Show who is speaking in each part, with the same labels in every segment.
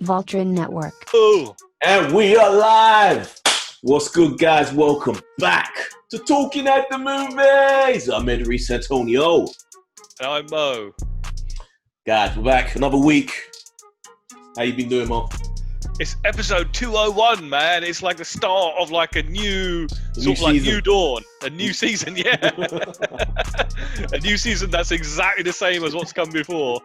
Speaker 1: Voltron Network.
Speaker 2: Oh,
Speaker 3: And we are live. What's good, guys? Welcome back to Talking at the Movies. I'm Edry Santonio.
Speaker 2: and I'm Mo.
Speaker 3: Guys, we're back. Another week. How you been doing, Mo?
Speaker 2: It's episode 201, man. It's like the start of like a new sort of like
Speaker 3: season.
Speaker 2: new dawn, a new season, yeah. A new season that's exactly the same as what's come before.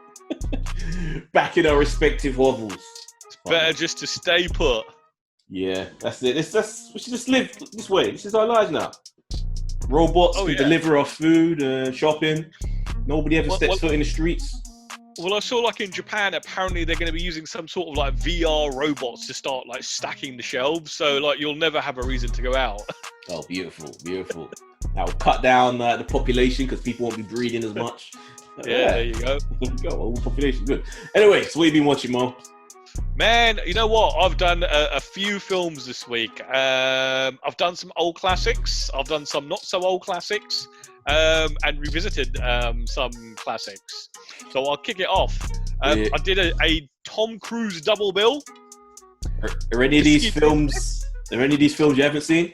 Speaker 3: Back in our respective hovels.
Speaker 2: It's better just to stay put.
Speaker 3: Yeah, that's it. We should just live this way. This is our lives now. Robots can deliver our food, shopping. Nobody ever steps foot in the streets.
Speaker 2: Well, I saw like in Japan, apparently they're going to be using some sort of like VR robots to start like stacking the shelves. So like you'll never have a reason to go out.
Speaker 3: Oh, beautiful, beautiful. That will cut down the population because people won't be breeding as much.
Speaker 2: Yeah, there you go.
Speaker 3: Population, good. Anyway, so what have you been watching, Mo?
Speaker 2: Man, you know what? I've done a few films this week. I've done some old classics. I've done some not so old classics, and revisited some classics. So I'll kick it off. I did a Tom Cruise double bill.
Speaker 3: Are any of these films? Are any of these films you haven't seen?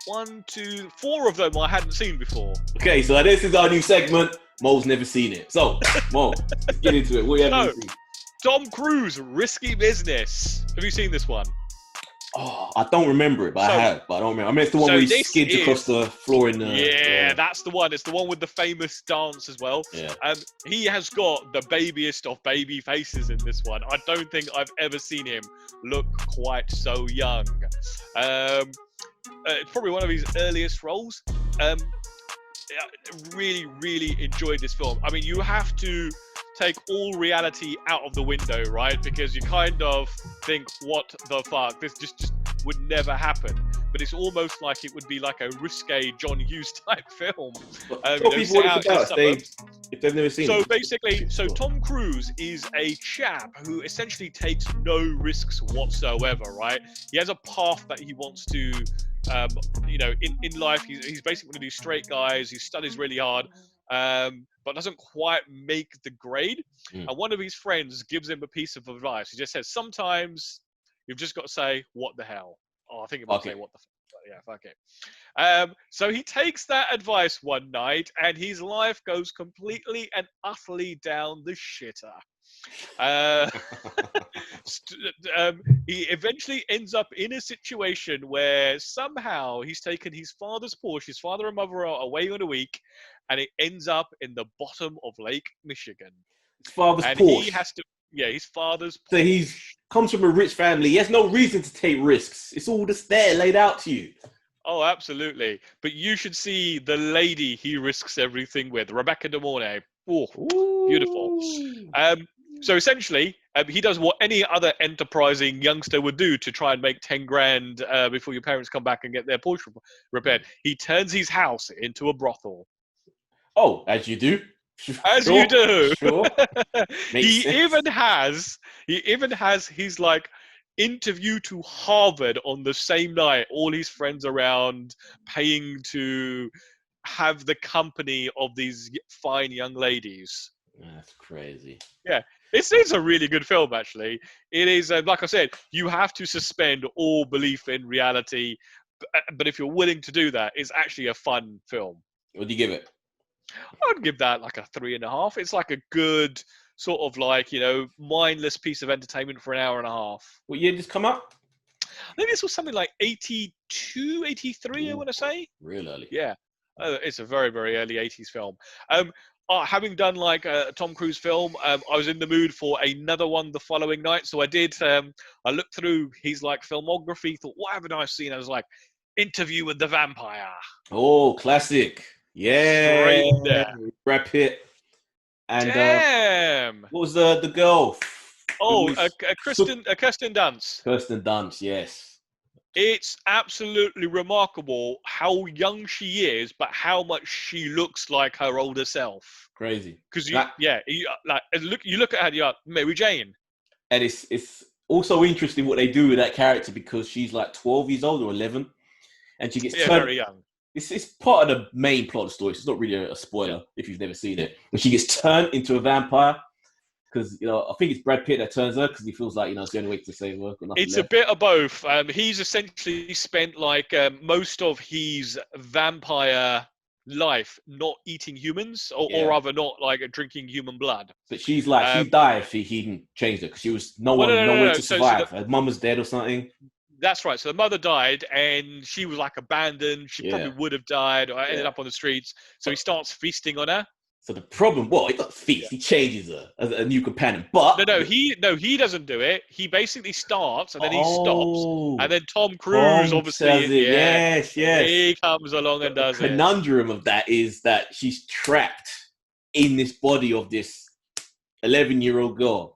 Speaker 2: 1, 2, 4 of them I hadn't seen before.
Speaker 3: Okay, so this is our new segment. Mo's never seen it. So, Mo, let's get into it. What have you seen?
Speaker 2: Tom Cruise, Risky Business. Have you seen this one?
Speaker 3: Oh, I don't remember it, but I have. But I don't remember. I mean, it's the one where he skids across the floor in the...
Speaker 2: Yeah, that's the one. It's the one with the famous dance as well.
Speaker 3: Yeah.
Speaker 2: He has got the babiest of baby faces in this one. I don't think I've ever seen him look quite so young. It's probably one of his earliest roles. Really, really enjoyed this film. I mean, you have to take all reality out of the window, right? Because you kind of think, what the fuck? This just would never happen. But it's almost like it would be like a risque John Hughes type film.
Speaker 3: Tell people what it's about if they've never seen it.
Speaker 2: So basically, Tom Cruise is a chap who essentially takes no risks whatsoever, right? He has a path that he wants to in life, he's basically one of these straight guys. He studies really hard, but doesn't quite make the grade. And one of his friends gives him a piece of advice. He just says, sometimes you've just got to say, what the hell? Oh, I think it might say, what the fuck? Yeah, fuck it. So he takes that advice one night, and his life goes completely and utterly down the shitter. He eventually ends up in a situation where somehow he's taken his father's Porsche. His father and mother are away on a week, and it ends up in the bottom of Lake Michigan.
Speaker 3: His father's
Speaker 2: and
Speaker 3: Porsche.
Speaker 2: He has to, his father's Porsche.
Speaker 3: So he comes from a rich family. He has no reason to take risks. It's all just there, laid out to you.
Speaker 2: Oh, absolutely. But you should see the lady he risks everything with, Rebecca De Mornay. Oh, beautiful. So essentially, he does what any other enterprising youngster would do to try and make 10 grand before your parents come back and get their Porsche repaired. He turns his house into a brothel.
Speaker 3: Oh, as you do.
Speaker 2: You do.
Speaker 3: Sure.
Speaker 2: He even has his like interview to Harvard on the same night. All his friends around, paying to have the company of these fine young ladies.
Speaker 3: That's crazy.
Speaker 2: Yeah. It's a really good film, actually. It is, like I said, you have to suspend all belief in reality. But if you're willing to do that, it's actually a fun film.
Speaker 3: What do you give it?
Speaker 2: I'd give that like a 3.5. It's like a good sort of like, mindless piece of entertainment for an hour and a half.
Speaker 3: What year did this come out?
Speaker 2: I think this was something like 82, 83, I want to say.
Speaker 3: Real early.
Speaker 2: Yeah. It's a very, very early 80s film. Having done like a Tom Cruise film, I was in the mood for another one the following night. So I did, I looked through his like filmography, thought, what haven't I seen? I was like, Interview with the Vampire.
Speaker 3: Oh, classic. Yeah.
Speaker 2: Straight in there.
Speaker 3: Brad Pitt. And
Speaker 2: damn.
Speaker 3: What was the girl?
Speaker 2: Oh, Kirsten Dunst.
Speaker 3: Kirsten Dunst, yes.
Speaker 2: It's absolutely remarkable how young she is, but how much she looks like her older self.
Speaker 3: Crazy.
Speaker 2: Because you look at her, you're like, Mary Jane.
Speaker 3: And it's also interesting what they do with that character because she's like 12 years old or 11, and she gets turned
Speaker 2: very young.
Speaker 3: It's part of the main plot of the story. So it's not really a spoiler if you've never seen it. But she gets turned into a vampire, because I think it's Brad Pitt that turns her because he feels like it's the only way to save her.
Speaker 2: It's a bit of both. He's essentially spent like most of his vampire life not eating humans, or rather not like drinking human blood.
Speaker 3: But she's like, she'd die if he didn't change her because she was no way to survive. Her mum was dead or something.
Speaker 2: That's right. So the mother died, and she was like abandoned. She probably would have died or ended up on the streets. So he starts feasting on her.
Speaker 3: So the problem, he doesn't feast. He changes her as a new companion. But
Speaker 2: he doesn't do it. He basically starts and then he stops, and then Tom Cruise obviously,
Speaker 3: yes,
Speaker 2: he comes along and does it.
Speaker 3: The conundrum of that is that she's trapped in this body of this 11-year-old girl.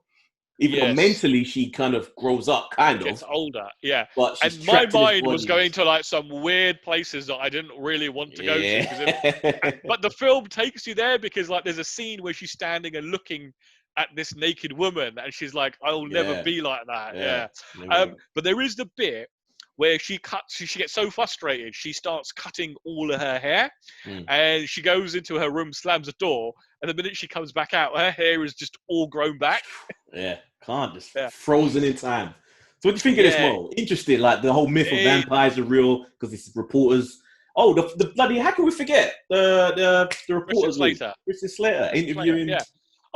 Speaker 3: Even though mentally she kind of grows up,
Speaker 2: gets older,
Speaker 3: But
Speaker 2: and my mind was going to like some weird places that I didn't really want to go to. But the film takes you there because like there's a scene where she's standing and looking at this naked woman, and she's like, "I'll never be like that." But there is the bit where she gets so frustrated, she starts cutting all of her hair, and she goes into her room, slams the door, and the minute she comes back out, her hair is just all grown back.
Speaker 3: Frozen in time. So what do you think of this, Mo? Interesting, like the whole myth of vampires are real because this is reporters. Oh, the bloody, how can we forget the reporters? Christian Slater interviewing.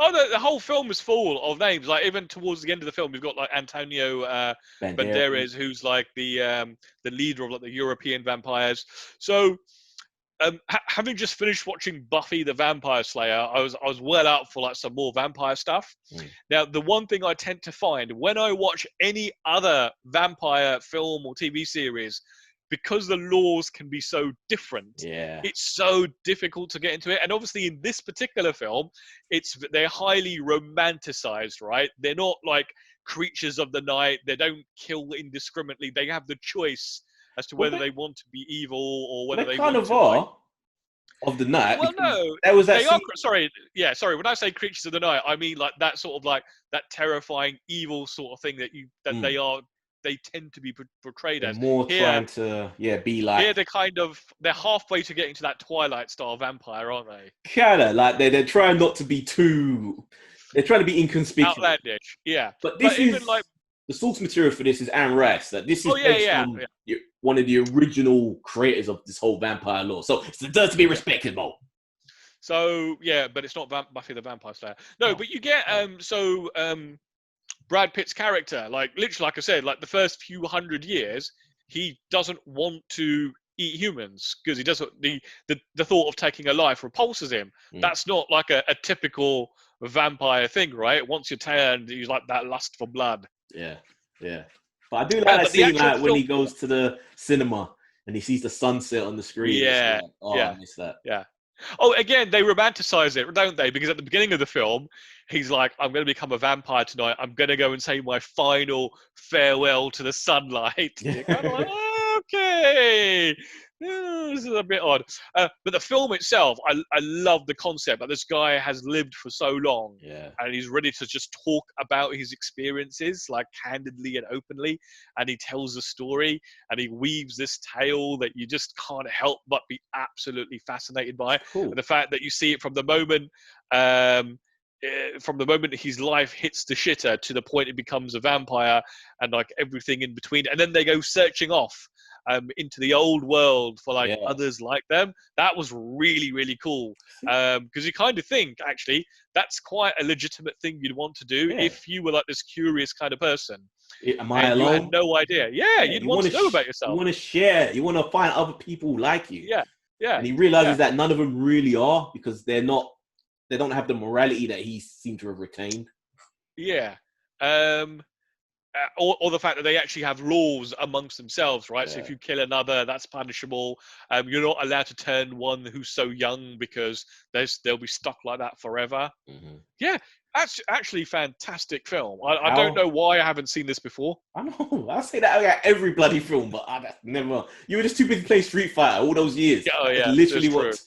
Speaker 2: Oh, the whole film is full of names. Like even towards the end of the film, we've got like Antonio Banderas, who's like the leader of like the European vampires. So, having just finished watching Buffy the Vampire Slayer, I was well out for like some more vampire stuff. Now, the one thing I tend to find when I watch any other vampire film or TV series, because the laws can be so different, it's so difficult to get into it. And obviously in this particular film, they're highly romanticized, right? They're not like creatures of the night. They don't kill indiscriminately. They have the choice as to whether they want to be evil or whether they
Speaker 3: kind
Speaker 2: want
Speaker 3: of
Speaker 2: to
Speaker 3: are of the night.
Speaker 2: Well, no,
Speaker 3: that was that
Speaker 2: they are. Sorry. When I say creatures of the night, I mean like that sort of like that terrifying evil sort of thing that they are. They tend to be portrayed as
Speaker 3: more trying to be like.
Speaker 2: Here they're halfway to getting to that Twilight style vampire, aren't they?
Speaker 3: Kinda like they're trying not to be too. They're trying to be inconspicuous.
Speaker 2: Outlandish,
Speaker 3: But this is like the source material for this is Anne Rice. That this is based on one of the original creators of this whole vampire lore. So it deserves to be respected, Mo.
Speaker 2: So but it's not Buffy the Vampire Slayer. No, but you get Brad Pitt's character, like literally, like I said, like the first few hundred years, he doesn't want to eat humans because he doesn't. The thought of taking a life repulses him. That's not like a typical vampire thing, right? Once you're turned, he's like that lust for blood.
Speaker 3: Yeah. But I do like that scene, like when he goes to the cinema and he sees the sunset on the screen.
Speaker 2: I miss
Speaker 3: that.
Speaker 2: Oh, again, they romanticize it, don't they? Because at the beginning of the film, he's like, I'm going to become a vampire tonight. I'm going to go and say my final farewell to the sunlight. You're kind of like, okay, this is a bit odd. But the film itself, I love the concept that this guy has lived for so long. And he's ready to just talk about his experiences, like candidly and openly. And he tells a story and he weaves this tale that you just can't help but be absolutely fascinated by. And the fact that you see it from the moment his life hits the shitter to the point it becomes a vampire and like everything in between. And then they go searching off into the old world for like others like them. That was really, really cool. Because you kind of think, actually, that's quite a legitimate thing you'd want to do if you were like this curious kind of person.
Speaker 3: Am I alone?
Speaker 2: You had no idea. You'd want to know about yourself.
Speaker 3: You want to share. You want to find other people like you.
Speaker 2: Yeah.
Speaker 3: And he realizes that none of them really are because they don't have the morality that he seemed to have retained.
Speaker 2: Or the fact that they actually have laws amongst themselves, right? So if you kill another, that's punishable. You're not allowed to turn one who's so young because they'll be stuck like that forever. That's actually fantastic film. I don't know why I haven't seen this before.
Speaker 3: I know. I say that about every bloody film, but I've never. You were just too busy playing Street Fighter all those years. That's literally what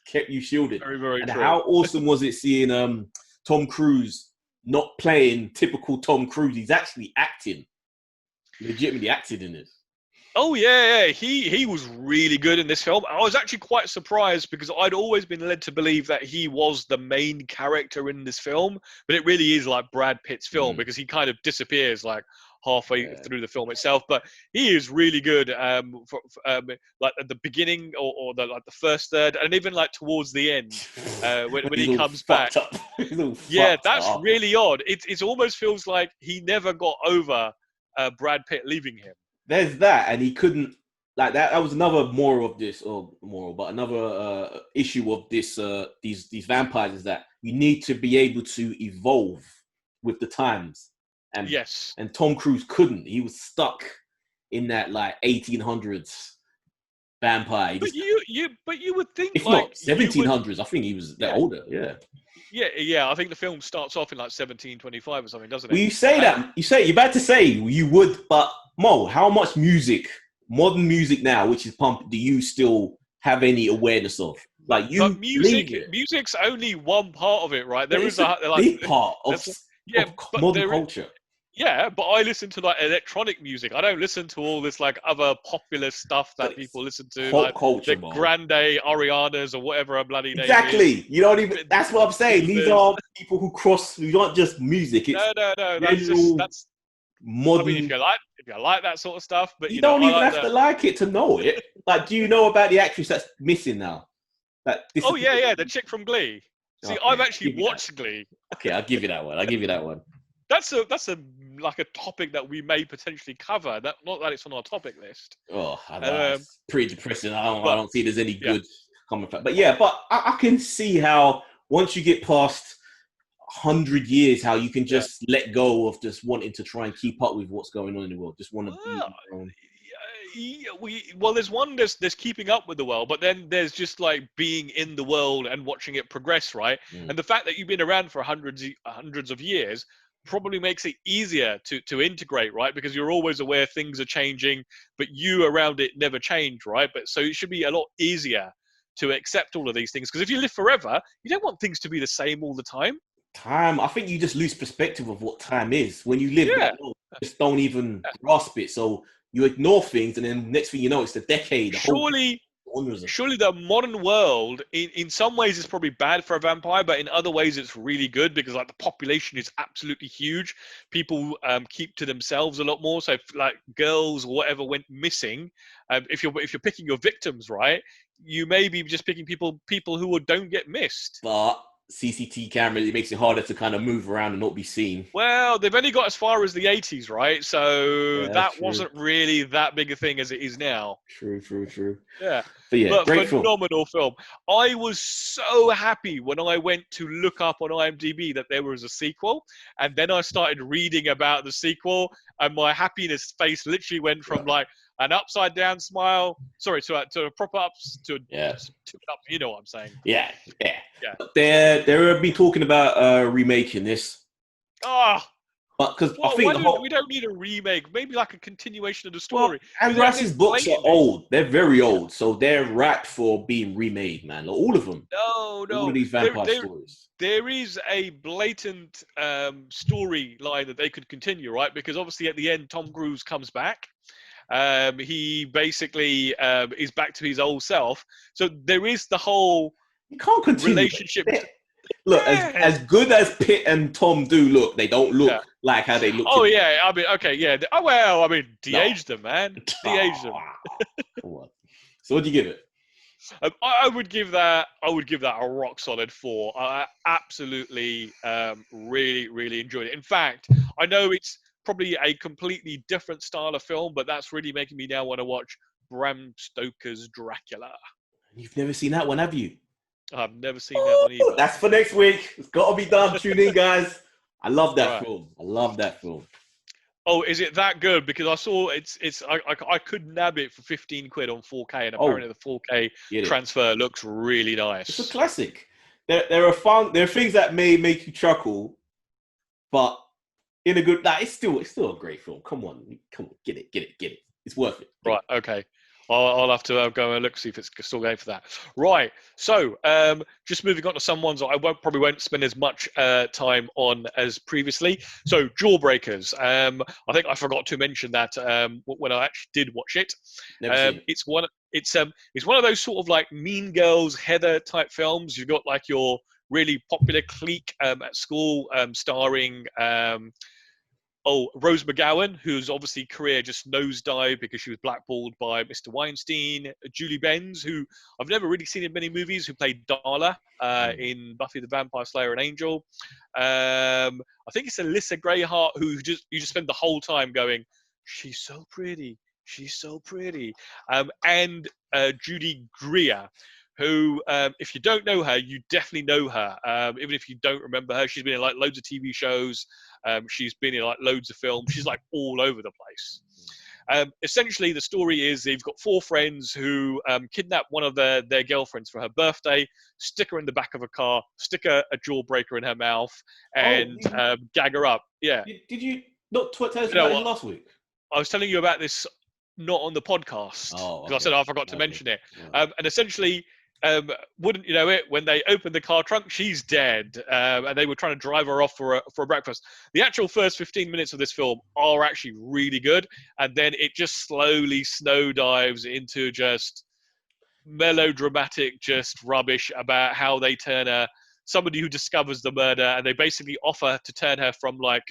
Speaker 3: kept you shielded.
Speaker 2: Very, very
Speaker 3: and
Speaker 2: true.
Speaker 3: How awesome was it seeing Tom Cruise not playing typical Tom Cruise? He's actually acting, legitimately acting in this.
Speaker 2: Oh yeah, he was really good in this film. I was actually quite surprised because I'd always been led to believe that he was the main character in this film, but it really is like Brad Pitt's film because he kind of disappears like halfway through the film itself. But he is really good, like at the beginning or like the first third, and even like towards the end when he comes back. Yeah, that's really odd. It almost feels like he never got over Brad Pitt leaving him.
Speaker 3: There's that, and he couldn't like that. That was another moral of this, or moral, but another issue of this. These vampires is that you need to be able to evolve with the times, and
Speaker 2: yes,
Speaker 3: and Tom Cruise couldn't. He was stuck in that like 1800s vampire.
Speaker 2: But you would think
Speaker 3: if
Speaker 2: like
Speaker 3: not 1700s. I think he was that older.
Speaker 2: Yeah. I think the film starts off in like 1725 or something, doesn't it?
Speaker 3: Well, you say that. You're about to say you would, but Mo, how much music, modern music now, which is pumped, do you still have any awareness of? Like
Speaker 2: but music's only one part of it, right? There is a
Speaker 3: big part of modern culture.
Speaker 2: Yeah, but I listen to like electronic music. I don't listen to all this like other popular stuff that people listen to,
Speaker 3: pop
Speaker 2: like
Speaker 3: culture,
Speaker 2: the Grande Arianas or whatever a bloody name
Speaker 3: is. You don't even. That's what I'm saying. These are people who aren't just music. It's
Speaker 2: no. That's
Speaker 3: modern.
Speaker 2: I mean, if you like that sort of stuff, but
Speaker 3: you don't even have to like it to know it. Like, do you know about the actress that's missing now?
Speaker 2: The chick from Glee. See, I've actually watched Glee.
Speaker 3: Okay, I'll give you that one.
Speaker 2: That's a like a topic that we may potentially cover. Not that it's on our topic list.
Speaker 3: Oh, that's pretty depressing. I don't see there's any good coming from. But I can see how once you get past 100 years, how you can just let go of just wanting to try and keep up with what's going on in the world. Just want to
Speaker 2: there's one there's keeping up with the world, but then there's just like being in the world and watching it progress, right? And the fact that you've been around for hundreds of years probably makes it easier to integrate, right? Because you're always aware things are changing, but you around it never change, right? But so it should be a lot easier to accept all of these things, because if you live forever, you don't want things to be the same all the time.
Speaker 3: I think you just lose perspective of what time is when you live that long. You just don't even grasp it, so you ignore things, and then next thing you know, it's a decade.
Speaker 2: Surely the modern world, in some ways, is probably bad for a vampire, but in other ways, it's really good because like the population is absolutely huge. People keep to themselves a lot more. So, if, like girls or whatever went missing, if you're picking your victims right, you may be just picking people who don't get missed.
Speaker 3: But CCTV camera, it makes it harder to kind of move around and not be seen.
Speaker 2: Well, they've only got as far as the 80s, right? So that wasn't really that big a thing as it is now.
Speaker 3: True.
Speaker 2: Yeah.
Speaker 3: But great
Speaker 2: phenomenal film. I was so happy when I went to look up on IMDb that there was a sequel, and then I started reading about the sequel, and my happiness face literally went from like an upside down smile, to a proper ups to up. You know what I'm saying?
Speaker 3: Yeah. They're be talking about remaking this. But because I think
Speaker 2: we don't need a remake. Maybe like a continuation of the story.
Speaker 3: Well, and Rass's books are old. They're very old, so they're ripe for being remade, man. All of them.
Speaker 2: No.
Speaker 3: All of these vampire stories.
Speaker 2: There is a blatant storyline that they could continue, right? Because obviously at the end, Tom Cruise comes back. He basically is back to his old self. So there is the whole relationship.
Speaker 3: Look, as good as Pitt and Tom do look, they don't look like how they look.
Speaker 2: Oh, yeah. I mean, okay, yeah. Oh, well, I mean, de-age them, man. De-age them.
Speaker 3: So what do you give it?
Speaker 2: I would give that a rock solid 4. I absolutely really, really enjoyed it. In fact, I know it's probably a completely different style of film, but that's really making me now want to watch Bram Stoker's Dracula.
Speaker 3: You've never seen that one, have you?
Speaker 2: I've never seen that one either.
Speaker 3: That's for next week. It's got to be done. Tune in, guys. I love that film. I love that film.
Speaker 2: Oh, is it that good? Because I saw I could nab it for 15 quid on 4K, and apparently the 4K transfer looks really nice.
Speaker 3: It's a classic. There are things that may make you chuckle, but in a good, it's still a great film. Come on, get it. It's worth it.
Speaker 2: Right, okay. I'll have to go and look, see if it's still going for that. Right. So, just moving on to some ones I probably won't spend as much time on as previously. So, Jawbreakers. I think I forgot to mention that when I actually did watch it.
Speaker 3: Never seen it.
Speaker 2: It's one of those sort of like Mean Girls, Heather type films. You've got like your really popular clique at school, starring. Rose McGowan, whose obviously career just nosedived because she was blackballed by Mr. Weinstein. Julie Benz, who I've never really seen in many movies, who played Darla in Buffy the Vampire Slayer and Angel. I think it's Alyssa Greyheart, who you just spend the whole time going, she's so pretty, she's so pretty. And Judy Greer, who, if you don't know her, you definitely know her. Even if you don't remember her, she's been in like loads of TV shows. She's been in like loads of films. She's like all over the place. Essentially, the story is they've got 4 friends who kidnap one of their girlfriends for her birthday, stick her in the back of a car, stick a jawbreaker in her mouth, and gag her up. Yeah.
Speaker 3: Did you not tell us about it last week?
Speaker 2: I was telling you about this not on the podcast because I said I forgot to mention it. And essentially, wouldn't you know it, when they opened the car trunk, she's dead, and they were trying to drive her off for a breakfast. The actual first 15 minutes of this film are actually really good, and then it just slowly snow dives into just melodramatic just rubbish about how they turn somebody who discovers the murder, and they basically offer to turn her from like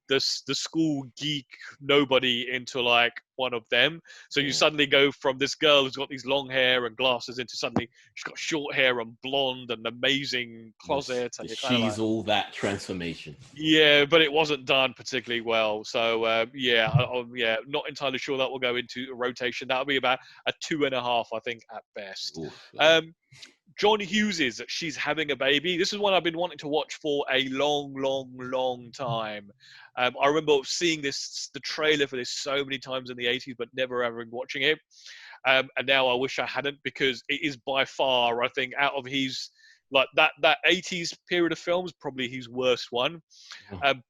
Speaker 2: the school geek nobody into like one of them. So you suddenly go from this girl who's got these long hair and glasses into suddenly she's got short hair and blonde and amazing closet. And
Speaker 3: she's all that transformation.
Speaker 2: Yeah, but it wasn't done particularly well. So not entirely sure that will go into a rotation. That'll be about a 2.5, I think, at best. Oof, John Hughes's She's Having a Baby. This is one I've been wanting to watch for a long time. I remember seeing the trailer for this so many times in the 80s, but never ever watching it. And now I wish I hadn't, because it is by far, I think, out of his like that 80s period of films, probably his worst one.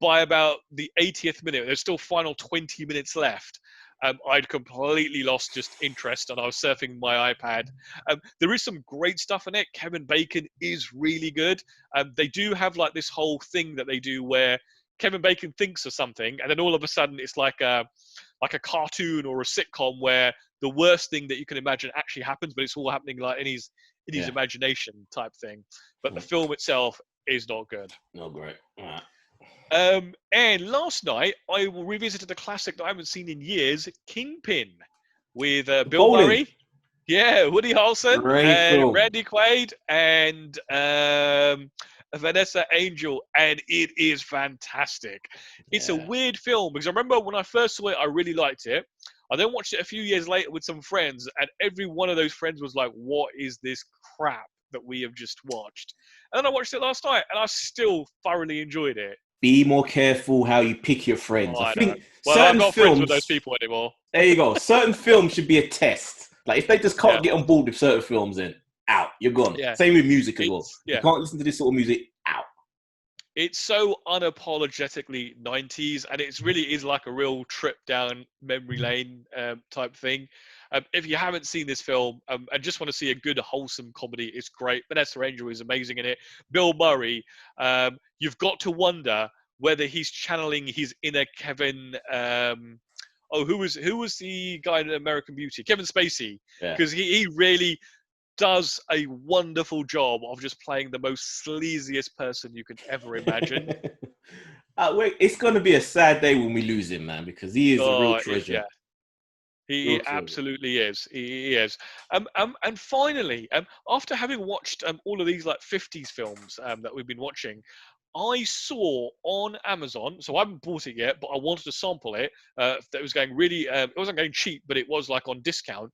Speaker 2: By about the 80th minute, there's still final 20 minutes left. I'd completely lost just interest, and I was surfing my iPad. There is some great stuff in it. Kevin Bacon is really good. They do have like this whole thing that they do where Kevin Bacon thinks of something, and then all of a sudden it's like a cartoon or a sitcom where the worst thing that you can imagine actually happens, but it's all happening like in his imagination type thing. But the film itself is not good.
Speaker 3: Not great. All right.
Speaker 2: And last night I revisited a classic that I haven't seen in years, Kingpin, with Bill Murray, Woody Harrelson, and Randy Quaid, and Vanessa Angel, and it is fantastic. It's a weird film, because I remember when I first saw it, I really liked it. I then watched it a few years later with some friends, and every one of those friends was like, what is this crap that we have just watched? And then I watched it last night, and I still thoroughly enjoyed it.
Speaker 3: Be more careful how you pick your friends. I think
Speaker 2: I'm not friends with those people anymore.
Speaker 3: There you go. Certain films should be a test. Like if they just can't get on board with certain films, then out. You're gone. Yeah. Same with music as well. Yeah. You can't listen to this sort of music, out.
Speaker 2: It's so unapologetically 90s, and it really is like a real trip down memory lane type thing. If you haven't seen this film and just want to see a good, wholesome comedy, it's great. Vanessa Angel is amazing in it. Bill Murray, you've got to wonder whether he's channeling his inner Kevin. Who was the guy in American Beauty? Kevin Spacey, because he really does a wonderful job of just playing the most sleaziest person you could ever imagine.
Speaker 3: It's going to be a sad day when we lose him, man, because he is a real treasure.
Speaker 2: Yeah. He absolutely is. He is. And finally, after having watched all of these like 50s films that we've been watching, I saw on Amazon, so I haven't bought it yet, but I wanted to sample it. That was going really, it wasn't going cheap, but it was like on discount.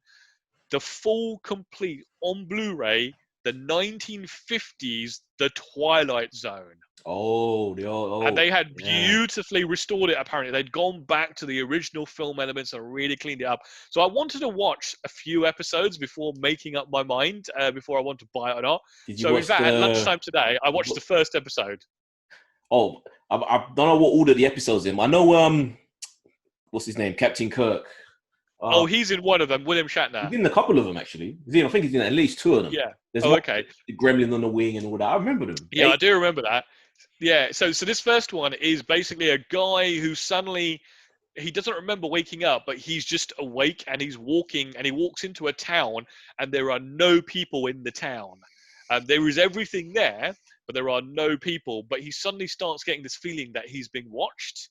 Speaker 2: The full, complete, on Blu-ray, the 1950s, The Twilight Zone. And they had beautifully restored it, apparently. They'd gone back to the original film elements and really cleaned it up. So I wanted to watch a few episodes before making up my mind, before I want to buy it or not. So in fact, at lunchtime today, I watched the first episode.
Speaker 3: I don't know what order the episodes in. I know, what's his name? Captain Kirk.
Speaker 2: Oh, he's in one of them, William Shatner.
Speaker 3: He's in a couple of them, actually. I think he's in at least 2 of them.
Speaker 2: Yeah.
Speaker 3: There's
Speaker 2: okay.
Speaker 3: The Gremlin on the Wing and all that. I remember them.
Speaker 2: Yeah, I do remember that. Yeah, so this first one is basically a guy who suddenly, he doesn't remember waking up, but he's just awake and he's walking, and he walks into a town and there are no people in the town. There is everything there, but there are no people. But he suddenly starts getting this feeling that he's being watched.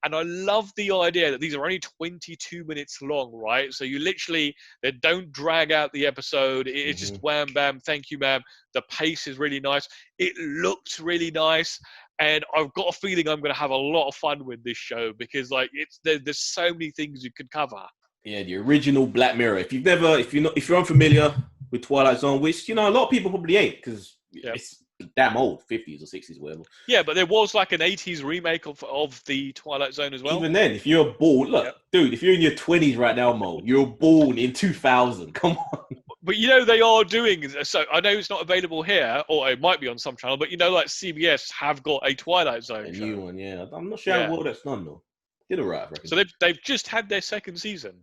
Speaker 2: And I love the idea that these are only 22 minutes long, right? So you literally, they don't drag out the episode. It's just wham, bam, thank you, ma'am. The pace is really nice. It looks really nice. And I've got a feeling I'm going to have a lot of fun with this show because like there's so many things you could cover.
Speaker 3: Yeah, the original Black Mirror. If you're unfamiliar with Twilight Zone, which, a lot of people probably ain't because it's damn old, 50s or 60s, whatever.
Speaker 2: Yeah, but there was like an 80s remake of the Twilight Zone as well.
Speaker 3: Even then, if you're born, dude, if you're in your 20s right now, Mo, you're born in 2000. Come on.
Speaker 2: But they are doing, so I know it's not available here, or it might be on some channel, but like CBS have got a Twilight Zone show.
Speaker 3: New one, yeah. I'm not sure how well that's done though. Did it right, I reckon.
Speaker 2: So they've just had their second season.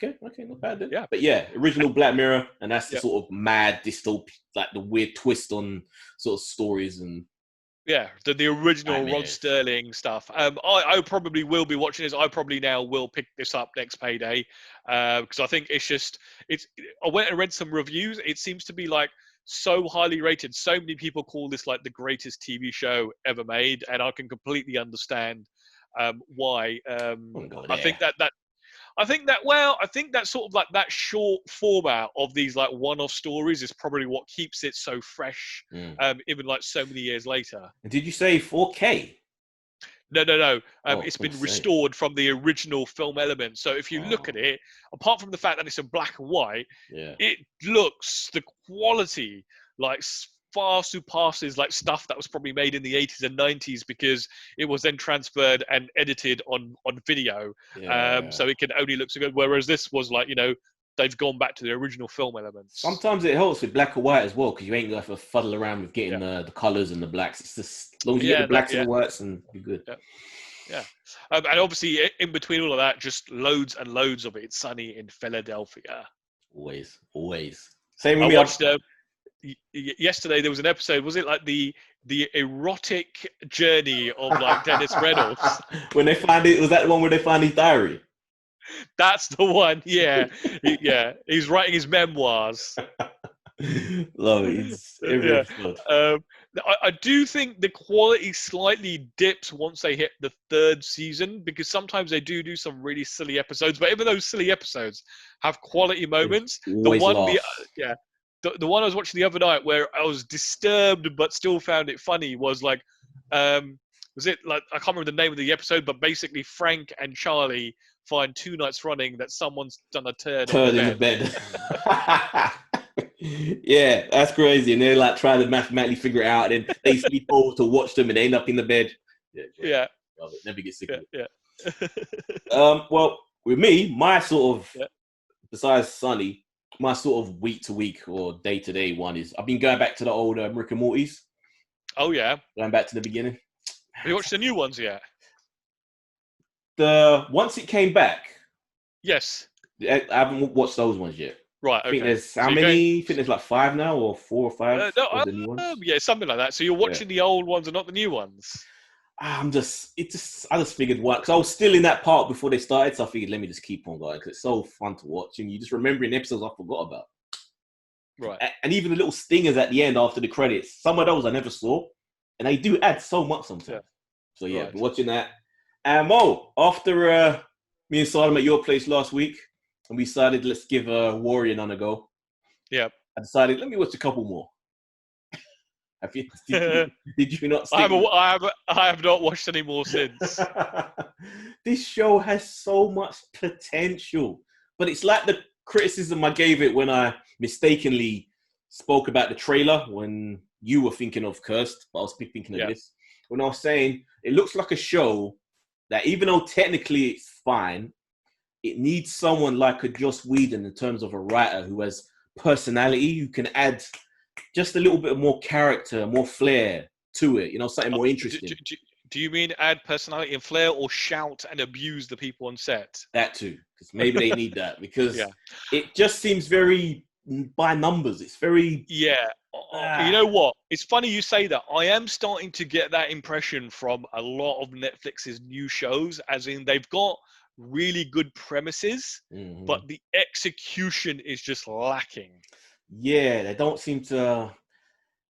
Speaker 3: Okay, not bad then.
Speaker 2: Yeah.
Speaker 3: But yeah, original Black Mirror, and that's the sort of mad dystopia, like the weird twist on sort of stories and.
Speaker 2: Yeah, the original Rod Sterling stuff. I probably will be watching this. I probably now will pick this up next payday because I think it's. I went and read some reviews. It seems to be like so highly rated. So many people call this like the greatest TV show ever made, and I can completely understand why. I think that sort of like that short format of these like one-off stories is probably what keeps it so fresh, even like so many years later.
Speaker 3: Did you say 4K?
Speaker 2: No. It's been restored from the original film element. So if you look at it, apart from the fact that it's in black and white, it looks, the quality like far surpasses like stuff that was probably made in the 80s and 90s because it was then transferred and edited on video. So it can only look so good. Whereas this was like, they've gone back to the original film elements.
Speaker 3: Sometimes it helps with black and white as well because you ain't going to have to fuddle around with getting the colours and the blacks. It's just as long as you get the blacks and the whites and you're good.
Speaker 2: Yeah. And obviously in between all of that, just loads and loads of it. Sunny in Philadelphia.
Speaker 3: Always. Same with me.
Speaker 2: I watched yesterday there was an episode, was it like the erotic journey of like Dennis Reynolds?
Speaker 3: When they find it, was that the one where they find his diary?
Speaker 2: That's the one, yeah. He's writing his memoirs.
Speaker 3: Love it.
Speaker 2: I do think the quality slightly dips once they hit the third season because sometimes they do some really silly episodes, but even those silly episodes have quality moments. The one I was watching the other night where I was disturbed but still found it funny was like, was it like, I can't remember the name of the episode, but basically Frank and Charlie find 2 nights running that someone's done a turd in the bed.
Speaker 3: Yeah, that's crazy. And they're like trying to mathematically figure it out, and then they sleep over to watch them and they end up in the bed.
Speaker 2: Yeah.
Speaker 3: Love it. Never get sick of
Speaker 2: it.
Speaker 3: Well, with me, my sort of, besides Sunny, my sort of week to week or day to day one is I've been going back to the old Rick and Morty's.
Speaker 2: Oh yeah,
Speaker 3: going back to the beginning.
Speaker 2: Have you watched the new ones yet?
Speaker 3: Once it came back.
Speaker 2: Yes.
Speaker 3: I haven't watched those ones yet.
Speaker 2: Right. Okay.
Speaker 3: I think there's I think there's like 5 now, or 4 or 5. The new ones.
Speaker 2: Yeah, something like that. So you're watching the old ones and not the new ones.
Speaker 3: I just figured why, because I was still in that part before they started, so I figured let me just keep on going because it's so fun to watch and you just remembering episodes I forgot about.
Speaker 2: Right.
Speaker 3: And even the little stingers at the end after the credits, some of those I never saw, and they do add so much sometimes. Yeah. So yeah, right. Been watching that. And Mo, after me and Simon at your place last week, and we decided let's give Warrior Nun a go.
Speaker 2: Yeah.
Speaker 3: I decided let me watch a couple more. Did you not?
Speaker 2: I have not watched any more since.
Speaker 3: This show has so much potential, but it's like the criticism I gave it when I mistakenly spoke about the trailer when you were thinking of Cursed, but I was thinking of this. When I was saying it looks like a show that even though technically it's fine, it needs someone like a Joss Whedon in terms of a writer who has personality, who can add just a little bit more character, more flair to it, something more interesting.
Speaker 2: Do you mean add personality and flair, or shout and abuse the people on set?
Speaker 3: That too, because maybe they need that, because
Speaker 2: Yeah.
Speaker 3: it just seems very by numbers. It's very
Speaker 2: Yeah. You know what? It's funny you say that. I am starting to get that impression from a lot of Netflix's new shows, as in they've got really good premises, but the execution is just lacking.
Speaker 3: Yeah, they don't seem to.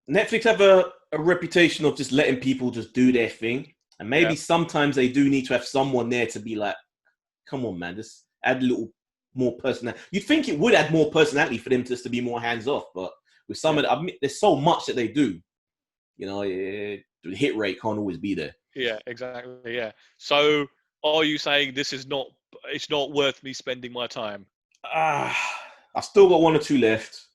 Speaker 3: Netflix have a reputation of just letting people just do their thing. And maybe sometimes they do need to have someone there to be like, come on, man, just add a little more personality. You'd think it would add more personality for them just to be more hands off, but with some of the, I mean, there's so much that they do. You know, the hit rate can't always be there.
Speaker 2: Yeah, exactly. Yeah. So, are you saying this is not? It's not worth me spending my time.
Speaker 3: I've still got one or two left.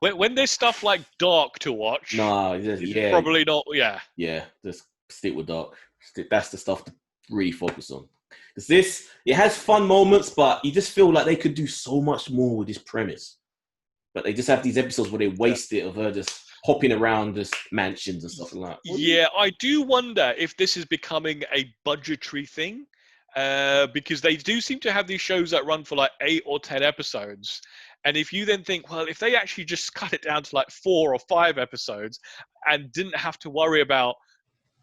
Speaker 2: When there's stuff like Dark to watch,
Speaker 3: yeah,
Speaker 2: probably not. Yeah,
Speaker 3: just stick with Dark. That's the stuff to really focus on. Because it has fun moments, but you just feel like they could do so much more with this premise. But they just have these episodes where they waste it of her just hopping around just mansions and stuff like that.
Speaker 2: Yeah, I do wonder if this is becoming a budgetary thing. Because they do seem to have these shows that run for like 8 or 10 episodes. And if you then think, well, if they actually just cut it down to like 4 or 5 episodes and didn't have to worry about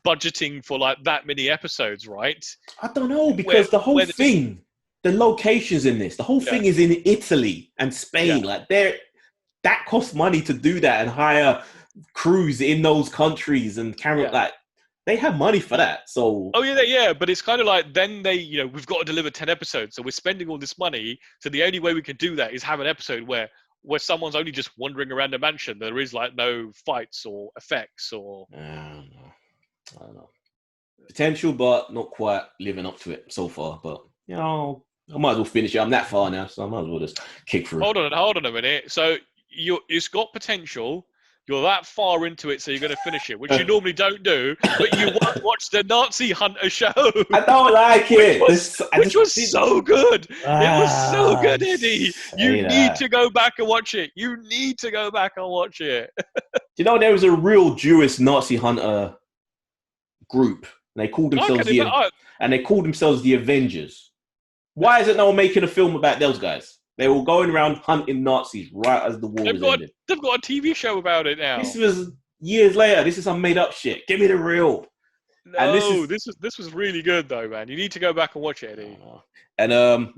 Speaker 2: budgeting for like that many episodes, right?
Speaker 3: I don't know, because the whole thing, the locations in this, the whole thing is in Italy and Spain. Like that costs money to do that and hire crews in those countries and camera like. They have money for that, so...
Speaker 2: Oh, yeah, but it's kind of like, then they, we've got to deliver 10 episodes, so we're spending all this money, so the only way we can do that is have an episode where someone's only just wandering around a mansion. There is, like, no fights or effects or...
Speaker 3: I don't know. Potential, but not quite living up to it so far, but, I might as well finish it. I'm that far now, so I might as well just kick through.
Speaker 2: Hold on a minute. So, it's got potential... You're that far into it, so you're going to finish it, which you normally don't do. But you want to watch the Nazi Hunter show.
Speaker 3: I don't like it.
Speaker 2: Which was so good. It was so good, Eddie. You need to go back and watch it. You need to go back and watch it.
Speaker 3: There was a real Jewish Nazi Hunter group. And they called themselves the Avengers. Why isn't no one making a film about those guys? They were going around hunting Nazis right as the war was ending.
Speaker 2: They've got a TV show about it now.
Speaker 3: This was years later. This is some made up shit. Give me the real.
Speaker 2: No, and this was really good though, man. You need to go back and watch it, Eddie.
Speaker 3: And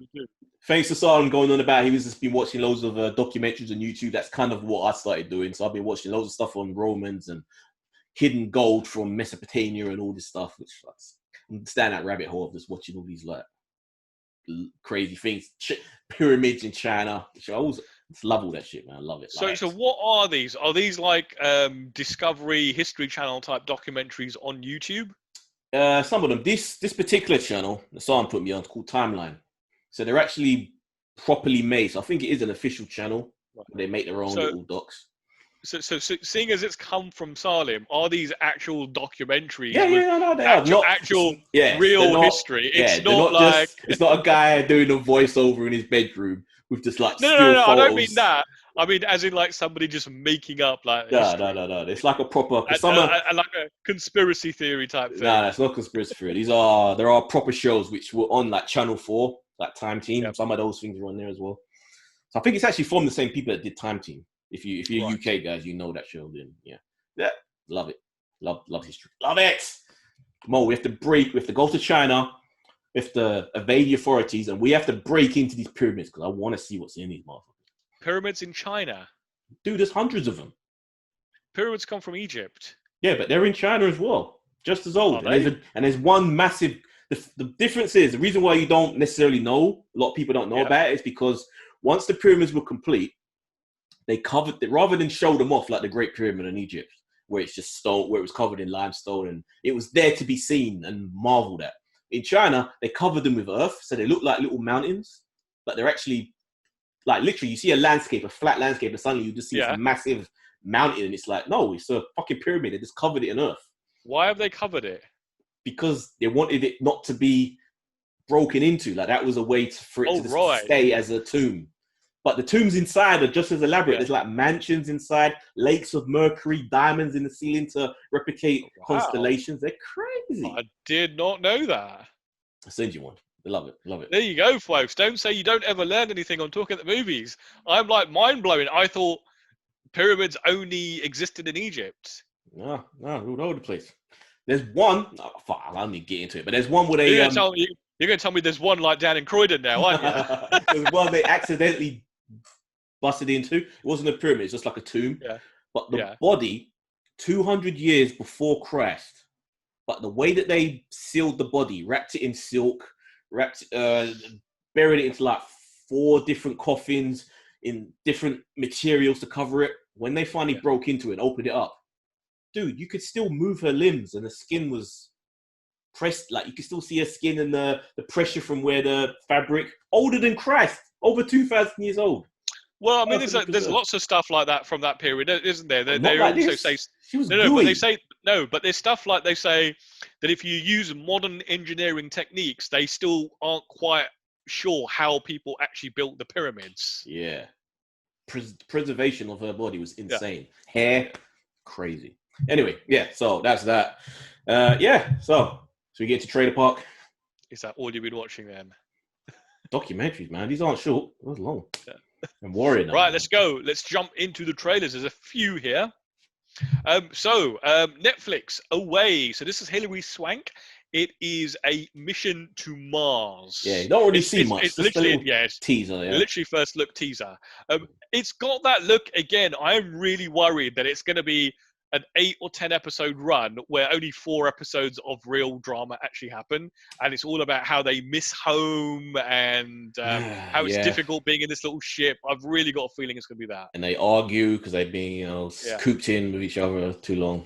Speaker 3: thanks to Salim going on about, he was just been watching loads of documentaries on YouTube. That's kind of what I started doing. So I've been watching loads of stuff on Romans and hidden gold from Mesopotamia and all this stuff. Which I'm down that rabbit hole of just watching all these like crazy things, pyramids in China. I always love all that shit, man. I love it.
Speaker 2: So what are these? Are these like Discovery History Channel type documentaries on YouTube?
Speaker 3: Some of them. This particular channel, the Sam put me on, it's called Timeline. So they're actually properly made. So I think it is an official channel. Right. They make their own little docs. So
Speaker 2: seeing as it's come from Salim, are these actual documentaries?
Speaker 3: They are
Speaker 2: real history. It's not like
Speaker 3: it's not a guy doing a voiceover in his bedroom with just like
Speaker 2: no.
Speaker 3: Photos.
Speaker 2: I don't mean that. I mean, as in like somebody just making up like.
Speaker 3: No. It's like a proper
Speaker 2: like a conspiracy theory type thing.
Speaker 3: No, it's not conspiracy theory. There are proper shows which were on like Channel 4, like Time Team. Yep. Some of those things were on there as well. So I think it's actually from the same people that did Time Team. If you're right. UK guys, you know that show. Then yeah, love it. Love history. Love it. Mo, we have to go to China. We have to evade the authorities, and we have to break into these pyramids because I want to see what's in these motherfuckers.
Speaker 2: Pyramids in China? Dude,
Speaker 3: there's hundreds of them.
Speaker 2: Pyramids come from Egypt.
Speaker 3: Yeah, but they're in China as well, just as old. And there's one massive... The difference is, the reason why you don't necessarily know, a lot of people don't know about it, is because once the pyramids were complete, they covered it, rather than show them off like the Great Pyramid in Egypt, where it's just stone, where it was covered in limestone, and it was there to be seen and marveled at. In China, they covered them with earth, so they look like little mountains, but they're actually, like literally, you see a flat landscape, and suddenly you just see this massive mountain, and it's like, no, it's a fucking pyramid. They just covered it in earth.
Speaker 2: Why have they covered it?
Speaker 3: Because they wanted it not to be broken into. Like that was a way for it to stay as a tomb. But the tombs inside are just as elaborate.
Speaker 2: Yeah.
Speaker 3: There's like mansions inside, lakes of mercury, diamonds in the ceiling to replicate constellations. They're crazy.
Speaker 2: I did not know that.
Speaker 3: I'll send you one. I love it. Love it.
Speaker 2: There you go, folks. Don't say you don't ever learn anything on Talking at the Movies. I'm like mind blowing. I thought pyramids only existed in Egypt.
Speaker 3: No, all over the place. There's one. Oh, fuck, I'll only get into it, but there's one where they.
Speaker 2: You're gonna tell me there's one like down in Croydon now, aren't you?
Speaker 3: There's one they accidentally busted into. It wasn't a pyramid; it's just like a tomb.
Speaker 2: Yeah.
Speaker 3: But the body, 200 years before Christ. But the way that they sealed the body, wrapped it in silk, buried it into like 4 different coffins in different materials to cover it. When they finally broke into it and opened it up, dude, you could still move her limbs and the skin was pressed. Like you could still see her skin and the pressure from where the fabric, older than Christ, over 2,000 years old.
Speaker 2: Well, I mean, there's lots of stuff like that from that period, isn't there? They
Speaker 3: like
Speaker 2: also
Speaker 3: this.
Speaker 2: say
Speaker 3: she was
Speaker 2: no, but they say no, but there's stuff like they say that if you use modern engineering techniques, they still aren't quite sure how people actually built the pyramids.
Speaker 3: Yeah, preservation of her body was insane. Hair, crazy. Anyway, so that's that. So we get to Trailer Park.
Speaker 2: Is that all you've been watching then?
Speaker 3: Documentaries, man. These aren't short. Those are long. I'm worried now.
Speaker 2: Right, let's go. Let's jump into the trailers. There's a few here. Netflix, Away. So this is Hilary Swank. It is a mission to Mars.
Speaker 3: Yeah, you don't really see much.
Speaker 2: It's literally,
Speaker 3: teaser. Yeah.
Speaker 2: Literally first look teaser. It's got that look again. I'm really worried that it's going to be an 8 or 10 episode run where only 4 episodes of real drama actually happen, and it's all about how they miss home and how it's difficult being in this little ship. I've really got a feeling it's going to be that.
Speaker 3: And they argue because they've been, cooped in with each other too long.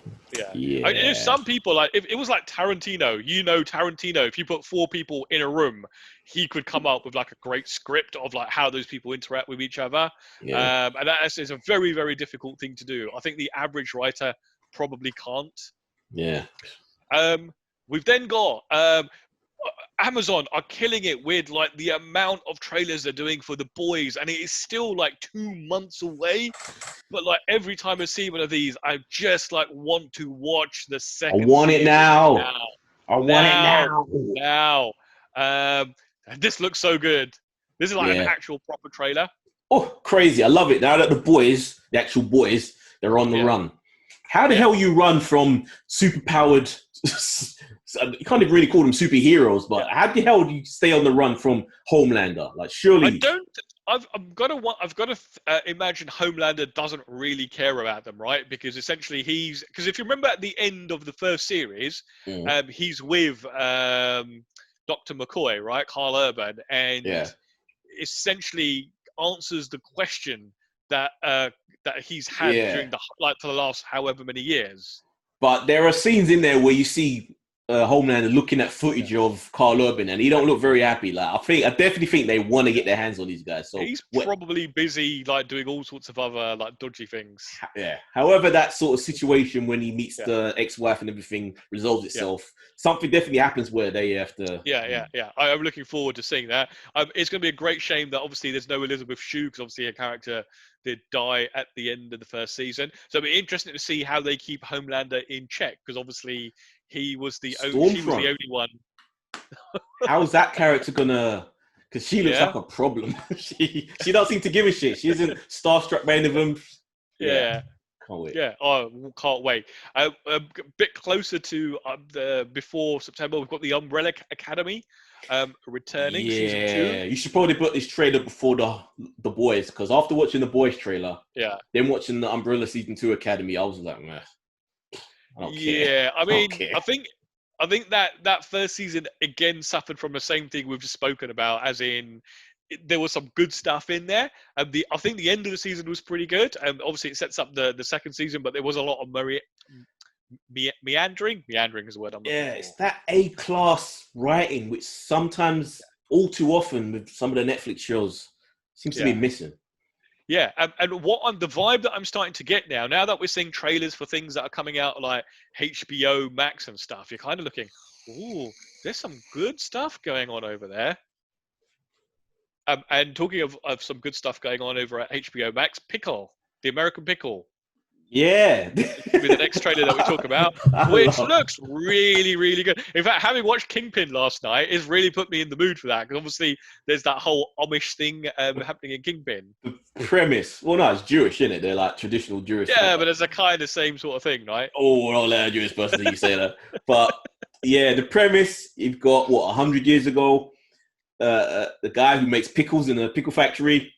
Speaker 2: Yeah. I mean, some people, like, if it was like Tarantino, Tarantino, if you put 4 people in a room, he could come up with like a great script of like how those people interact with each other. And that is a very, very difficult thing to do. I think the average writer probably can't.
Speaker 3: Yeah.
Speaker 2: We've then got Amazon are killing it with like the amount of trailers they're doing for The Boys, and it is still like 2 months away. But like every time I see one of these, I just like want to watch the second.
Speaker 3: I want it now. I want it
Speaker 2: now. This looks so good. This is like an actual proper trailer.
Speaker 3: Oh, crazy. I love it. Now that the actual boys, they're on the run. How the hell you run from superpowered, you can't even really call them superheroes, but how the hell do you stay on the run from Homelander? Like, surely...
Speaker 2: I've got to imagine Homelander doesn't really care about them, right? Because essentially because if you remember at the end of the first series, he's with Dr. McCoy, right? Carl Urban, and essentially answers the question that he's had during for the last however many years.
Speaker 3: But there are scenes in there where you see Homelander looking at footage of Carl Urban, and he don't look very happy. Like I definitely think they want to get their hands on these guys. So
Speaker 2: he's probably busy like doing all sorts of other like dodgy things.
Speaker 3: Yeah. However, that sort of situation when he meets the ex-wife and everything resolves itself, something definitely happens where they have to.
Speaker 2: Yeah. I'm looking forward to seeing that. It's going to be a great shame that obviously there's no Elizabeth Shue, because obviously her character did die at the end of the first season. So it'll be interesting to see how they keep Homelander in check, because obviously she was the only one.
Speaker 3: How's that character gonna? Because she looks like a problem. she don't seem to give a shit. She isn't starstruck by any of them.
Speaker 2: Yeah.
Speaker 3: Can't wait.
Speaker 2: Yeah, can't wait. A bit closer to before September, we've got the Umbrella Academy returning. Season 2. You
Speaker 3: should probably put this trailer before the Boys, because after watching the Boys trailer, then watching the Umbrella Season 2 Academy, I was like, meh. I don't care.
Speaker 2: I mean, I think that first season again suffered from the same thing we've just spoken about, as in there was some good stuff in there. I think the end of the season was pretty good, and obviously it sets up the second season. But there was a lot of meandering. Meandering is the word I'm looking for.
Speaker 3: It's that A-class writing, which sometimes, all too often, with some of the Netflix shows, seems to be missing.
Speaker 2: Yeah, and the vibe that I'm starting to get now that we're seeing trailers for things that are coming out like HBO Max and stuff, you're kind of looking, ooh, there's some good stuff going on over there. And talking of some good stuff going on over at HBO Max, Pickle, the American Pickle.
Speaker 3: Yeah.
Speaker 2: With the next trailer that we talk about, which looks really, really good. In fact, having watched Kingpin last night has really put me in the mood for that, because obviously there's that whole Amish thing happening in Kingpin.
Speaker 3: The premise, well, no, it's Jewish, isn't it? They're like traditional Jewish.
Speaker 2: Yeah, but it's a kind of same sort of thing, right?
Speaker 3: Oh, we're not allowed a Jewish person that you say that. But yeah, the premise, you've got, 100 years ago, the guy who makes pickles in a pickle factory,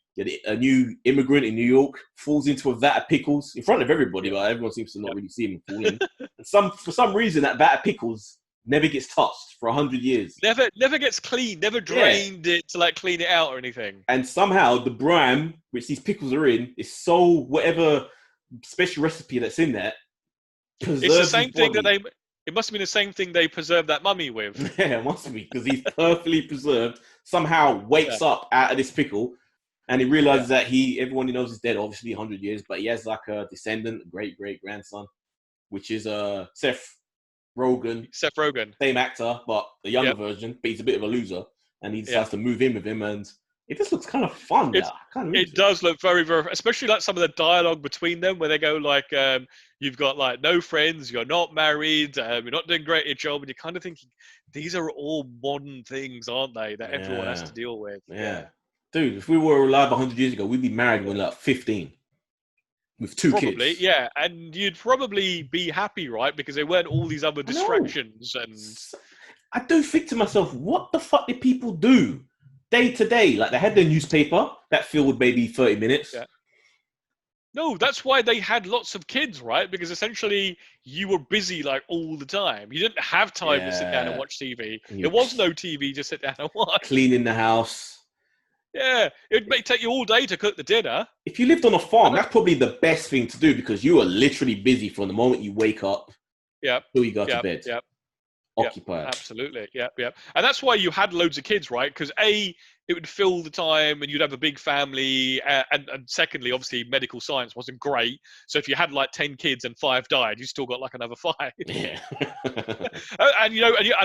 Speaker 3: a new immigrant in New York, falls into a vat of pickles in front of everybody, but everyone seems to not really see him fall in. And for some reason, that vat of pickles never gets touched for 100 years.
Speaker 2: Never gets cleaned, never drained it to like clean it out or anything.
Speaker 3: And somehow the brine, which these pickles are in, is so whatever special recipe that's in there.
Speaker 2: It's the same thing that it must have been the same thing they preserved that mummy with.
Speaker 3: Yeah, it must be, because he's perfectly preserved. Somehow wakes up out of this pickle. And he realizes that everyone he knows is dead, obviously 100 years, but he has like a descendant, a great-great-grandson, which is Seth Rogen. Same actor, but a younger version, but he's a bit of a loser. And he decides to move in with him, and it just looks kind of fun.
Speaker 2: It does look very, very, especially like some of the dialogue between them, where they go like, you've got like no friends, you're not married, you're not doing great at your job, and you're kind of thinking, these are all modern things, aren't they, that everyone has to deal with.
Speaker 3: Yeah. Dude, if we were alive 100 years ago, we'd be married when like 15 with two kids.
Speaker 2: Probably, yeah. And you'd probably be happy, right? Because there weren't all these other distractions. And
Speaker 3: I do think to myself, what the fuck did people do day to day? Like, they had their newspaper that filled maybe 30 minutes.
Speaker 2: Yeah. No, that's why they had lots of kids, right? Because essentially you were busy like all the time. You didn't have time to sit down and watch TV. There was no TV to sit down and watch.
Speaker 3: Cleaning the house.
Speaker 2: Yeah, it may take you all day to cook the dinner.
Speaker 3: If you lived on a farm, that's probably the best thing to do, because you are literally busy from the moment you wake up till you go to bed. Occupied.
Speaker 2: Absolutely. Yep. And that's why you had loads of kids, right? Because it would fill the time and you'd have a big family. And secondly, obviously, medical science wasn't great. So if you had like 10 kids and 5 died, you still got like another 5.
Speaker 3: Yeah.
Speaker 2: and I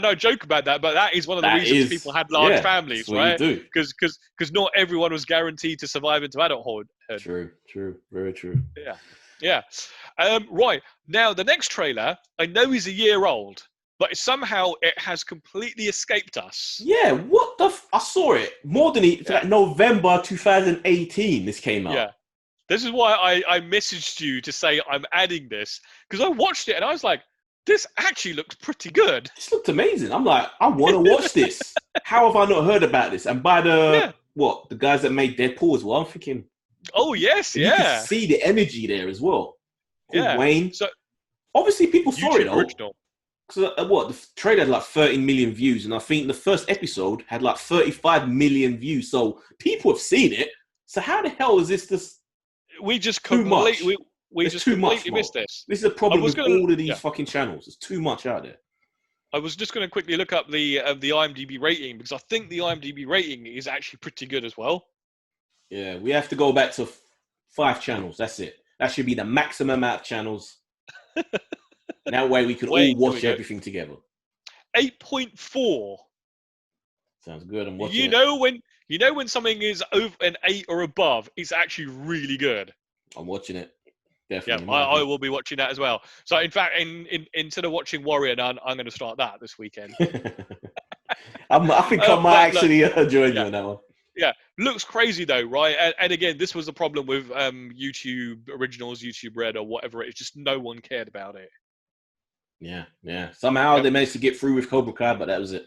Speaker 2: know I joke about that, but that is one of the reasons people had large families, right? Because not everyone was guaranteed to survive into adulthood.
Speaker 3: True. Very true.
Speaker 2: Yeah. Right. Now, the next trailer, I know is a year old, but somehow it has completely escaped us.
Speaker 3: Yeah, what the I saw it more than like November 2018 this came out.
Speaker 2: Yeah. This is why I messaged you to say I'm adding this, because I watched it and I was like, this actually looks pretty good.
Speaker 3: This looked amazing. I'm like, I want to watch this. How have I not heard about this? And by the guys that made Deadpool as well, I'm thinking,
Speaker 2: oh yes,
Speaker 3: you can see the energy there as well. Wayne.
Speaker 2: So
Speaker 3: obviously people saw it though.
Speaker 2: Original.
Speaker 3: Because the trailer had like 13 million views, and I think the first episode had like 35 million views. So people have seen it. So how the hell is this?
Speaker 2: We just completely missed this.
Speaker 3: This is a problem with all of these fucking channels. There's too much out there.
Speaker 2: I was just going to quickly look up the IMDb rating, because I think the IMDb rating is actually pretty good as well.
Speaker 3: Yeah, we have to go back to 5 channels. That's it. That should be the maximum amount of channels. That way we can all watch everything together.
Speaker 2: 8.4.
Speaker 3: Sounds good. I'm watching.
Speaker 2: You know when something is over an 8 or above, it's actually really good.
Speaker 3: I'm watching it. Definitely.
Speaker 2: Yeah, I will be watching that as well. So in fact, instead of watching Warrior Nun, I'm going to start that this weekend.
Speaker 3: I think I might actually join you on that one.
Speaker 2: Yeah, looks crazy though, right? And again, this was the problem with YouTube Originals, YouTube Red, or whatever. It's just no one cared about it.
Speaker 3: Yeah. Somehow they managed to get through with Cobra Kai, but that was it.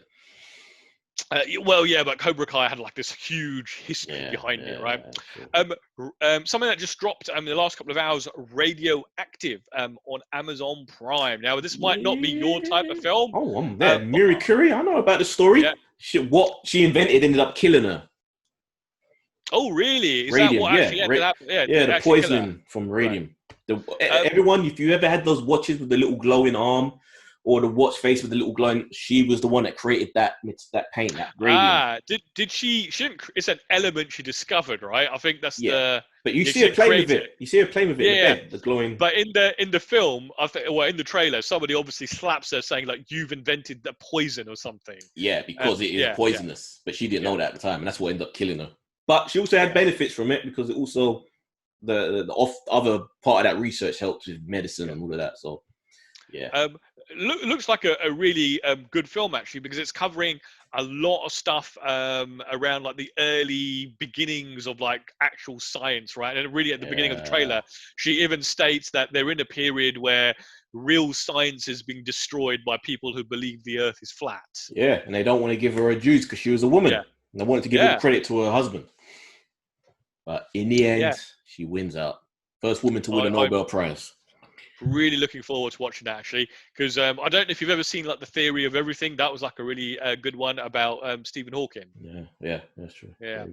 Speaker 2: But Cobra Kai had like this huge history behind it, right? Something that just dropped in the last couple of hours, Radioactive on Amazon Prime. Now, this might not be your type of film.
Speaker 3: Oh, I'm there. Miri Curry, I know about the story. Yeah. What she invented ended up killing her.
Speaker 2: Oh, really? Is
Speaker 3: radium,
Speaker 2: that what actually ended up?
Speaker 3: Yeah, the poisoning from radium. Right. Everyone, if you ever had those watches with the little glowing arm, or the watch face with the little glowing, she was the one that created that paint, that radium.
Speaker 2: Did she didn't, it's an element she discovered, right? I think that's the...
Speaker 3: But you see her playing with it. You see her playing with it in the bed, the glowing...
Speaker 2: But in the film, in the trailer, somebody obviously slaps her saying, like, you've invented the poison or something.
Speaker 3: Yeah, because it is poisonous. But she didn't know that at the time, and that's what ended up killing her. But she also had benefits from it because it also the other part of that research helps with medicine and all of that. So yeah.
Speaker 2: Looks like a really good film actually, because it's covering a lot of stuff around like the early beginnings of like actual science, right? And really at the beginning of the trailer, she even states that they're in a period where real science is being destroyed by people who believe the Earth is flat.
Speaker 3: Yeah, and they don't want to give her a dues because she was a woman.
Speaker 2: Yeah.
Speaker 3: And they wanted to give all the credit to her husband. But in the end, she wins out. First woman to win a Nobel Prize.
Speaker 2: Really looking forward to watching that actually, because I don't know if you've ever seen like The Theory of Everything. That was like a really good one about Stephen Hawking.
Speaker 3: Yeah, that's true.
Speaker 2: Yeah.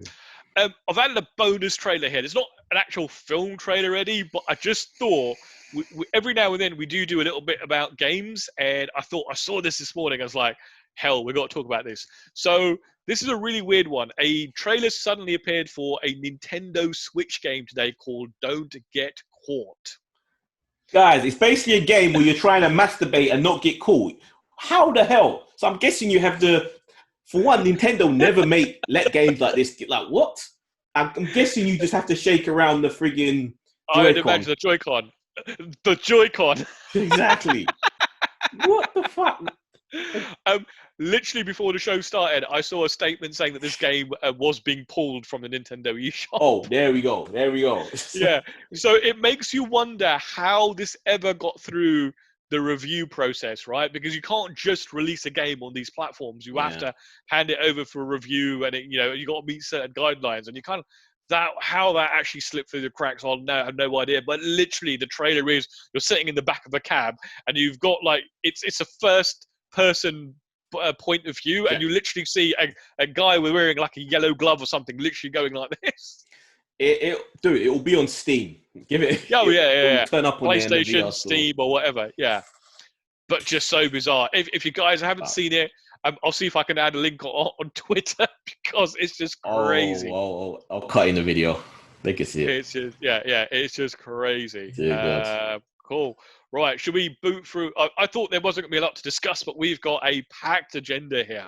Speaker 2: I've added a bonus trailer here. It's not an actual film trailer, Eddie, but I just thought we, every now and then we do a little bit about games, and I thought I saw this morning. I was like, hell, we've got to talk about this. So this is a really weird one. A trailer suddenly appeared for a Nintendo Switch game today called Don't Get Caught.
Speaker 3: Guys, it's basically a game where you're trying to masturbate and not get caught. How the hell? So I'm guessing you have to... For one, Nintendo never let games like this get like, what? I'm guessing you just have to shake around the friggin' Joy-Con.
Speaker 2: I'd imagine the Joy-Con. The Joy-Con.
Speaker 3: Exactly. What the fuck?
Speaker 2: Literally before the show started, I saw a statement saying that this game was being pulled from the Nintendo eShop.
Speaker 3: Oh, there we go.
Speaker 2: Yeah. So it makes you wonder how this ever got through the review process, right? Because you can't just release a game on these platforms. You have to hand it over for a review, and you got to meet certain guidelines, and you kind of how that actually slipped through the cracks, I have no idea. But literally, the trailer is you're sitting in the back of a cab, and you've got like it's a first person point of view, and you literally see a guy wearing like a yellow glove or something, literally going like this.
Speaker 3: It will be on Steam. Give it.
Speaker 2: Oh yeah.
Speaker 3: Turn up on
Speaker 2: PlayStation, Steam, or whatever. Yeah, but just so bizarre. If you guys haven't seen it, I'll see if I can add a link on Twitter because it's just crazy.
Speaker 3: I'll cut in the video. They can see it.
Speaker 2: It's just it's just crazy.
Speaker 3: Yeah,
Speaker 2: cool. Right, should we boot through? I thought there wasn't going to be a lot to discuss, but we've got a packed agenda here.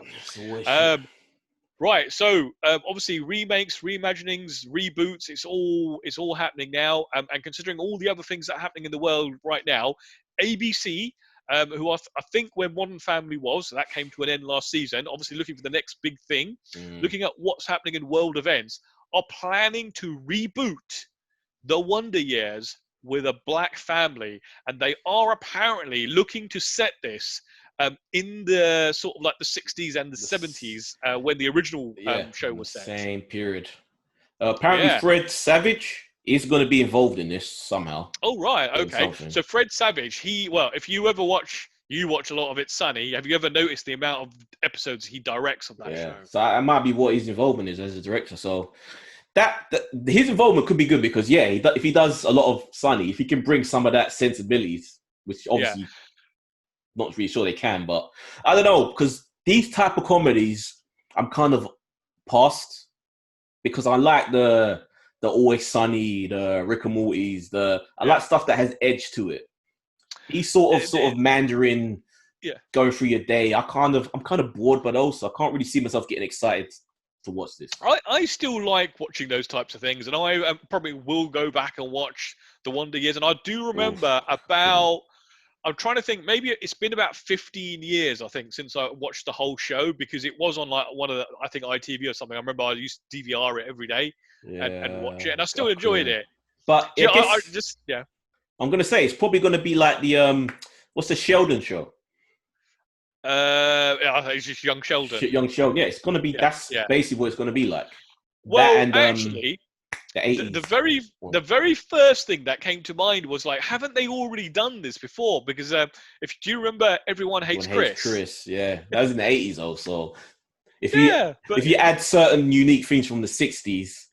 Speaker 2: Right, so obviously remakes, reimaginings, reboots, it's all happening now. And considering all the other things that are happening in the world right now, ABC, who I think where Modern Family was, so that came to an end last season, obviously looking for the next big thing, looking at what's happening in world events, are planning to reboot The Wonder Years with a black family, and they are apparently looking to set this in the sort of like the 60s and the 70s when the original show was set.
Speaker 3: Same period. Apparently, Fred Savage is going to be involved in this somehow.
Speaker 2: Oh right, okay. So Fred Savage, if you ever watch a lot of It's Sunny, have you ever noticed the amount of episodes he directs of that show?
Speaker 3: So that might be what his involvement is as a director. So that his involvement could be good because if he does a lot of Sunny, if he can bring some of that sensibilities, which obviously not really sure they can, but I don't know, because these type of comedies I'm kind of past, because I like the Always Sunny, the Rick and Morty's, I like stuff that has edge to it. He's sort of Mandarin, going through your day. I'm kind of bored, but also I can't really see myself getting excited to watch this.
Speaker 2: I still like watching those types of things, and I probably will go back and watch The Wonder Years. And I do remember I'm trying to think, maybe it's been about 15 years, I think, since I watched the whole show, because it was on like one of the, I think ITV or something. I remember I used to DVR it every day and watch it, and I still enjoyed it.
Speaker 3: But
Speaker 2: I'm
Speaker 3: going to say it's probably going to be like the what's the Sheldon show?
Speaker 2: I think it's just Young Sheldon.
Speaker 3: Young Sheldon, it's going to be. That's basically what it's going to be like.
Speaker 2: Well, actually. The very first thing that came to mind was like, haven't they already done this before? Because do you remember Everyone Hates Chris?
Speaker 3: Chris, that was in the 80s also. If you add certain unique things from the 60s,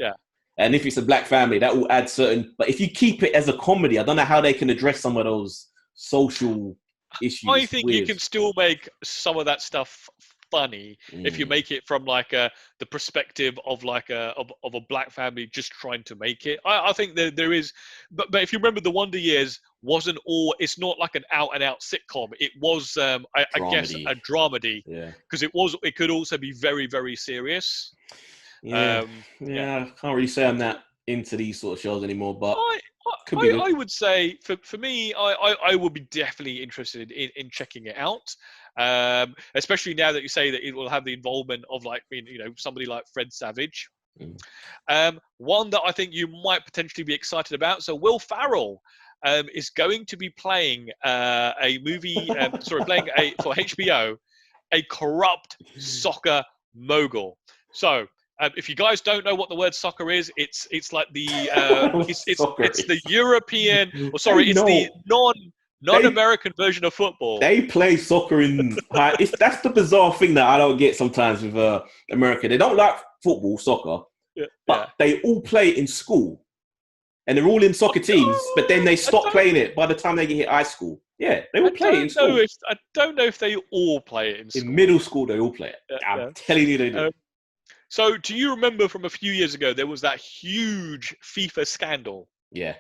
Speaker 3: and if it's a black family, that will add certain. But if you keep it as a comedy, I don't know how they can address some of those social issues.
Speaker 2: I think you can still make some of that stuff funny if you make it from like the perspective of like of a black family just trying to make it. I think there is, but if you remember, The Wonder Years it's not like an out and out sitcom. It was I guess a dramedy, because it could also be very, very serious.
Speaker 3: Yeah,
Speaker 2: Yeah.
Speaker 3: I can't really say I'm that into these sort of shows anymore, but
Speaker 2: I,
Speaker 3: could be good.
Speaker 2: I would say for me, I would be definitely interested in checking it out. Especially now that you say that it will have the involvement of like, somebody like Fred Savage. One that I think you might potentially be excited about. So Will Farrell is going to be playing a movie, playing for HBO, a corrupt soccer mogul. So if you guys don't know what the word soccer is, it's like the it's the European, or sorry, it's the non-American version of football.
Speaker 3: They play soccer in high. That's the bizarre thing that I don't get sometimes with America. They don't like football, soccer, but they all play it in school, and they're all in soccer teams. But then they stop playing it by the time they get hit high school. Yeah, they all play it in school.
Speaker 2: I don't know if they all play it in school.
Speaker 3: In middle school, they all play it. I'm telling you, they do.
Speaker 2: So, do you remember from a few years ago there was that huge FIFA scandal?
Speaker 3: Yeah.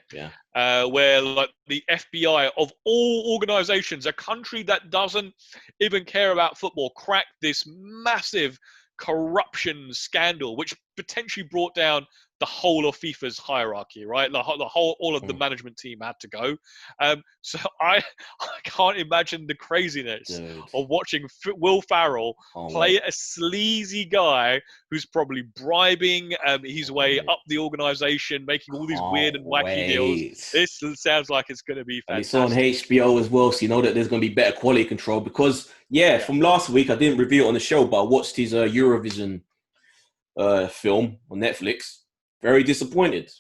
Speaker 2: Where like the FBI of all organizations, a country that doesn't even care about football, cracked this massive corruption scandal, which potentially brought down the whole of FIFA's hierarchy, right? All of the management team had to go. So I can't imagine the craziness of watching Will Farrell play a sleazy guy who's probably bribing his way up the organization, making all these weird and wacky deals. This sounds like it's going to be fantastic.
Speaker 3: And it's on HBO as well, so you know that there's going to be better quality control because, from last week, I didn't review it on the show, but I watched his Eurovision film on Netflix. Very disappointed.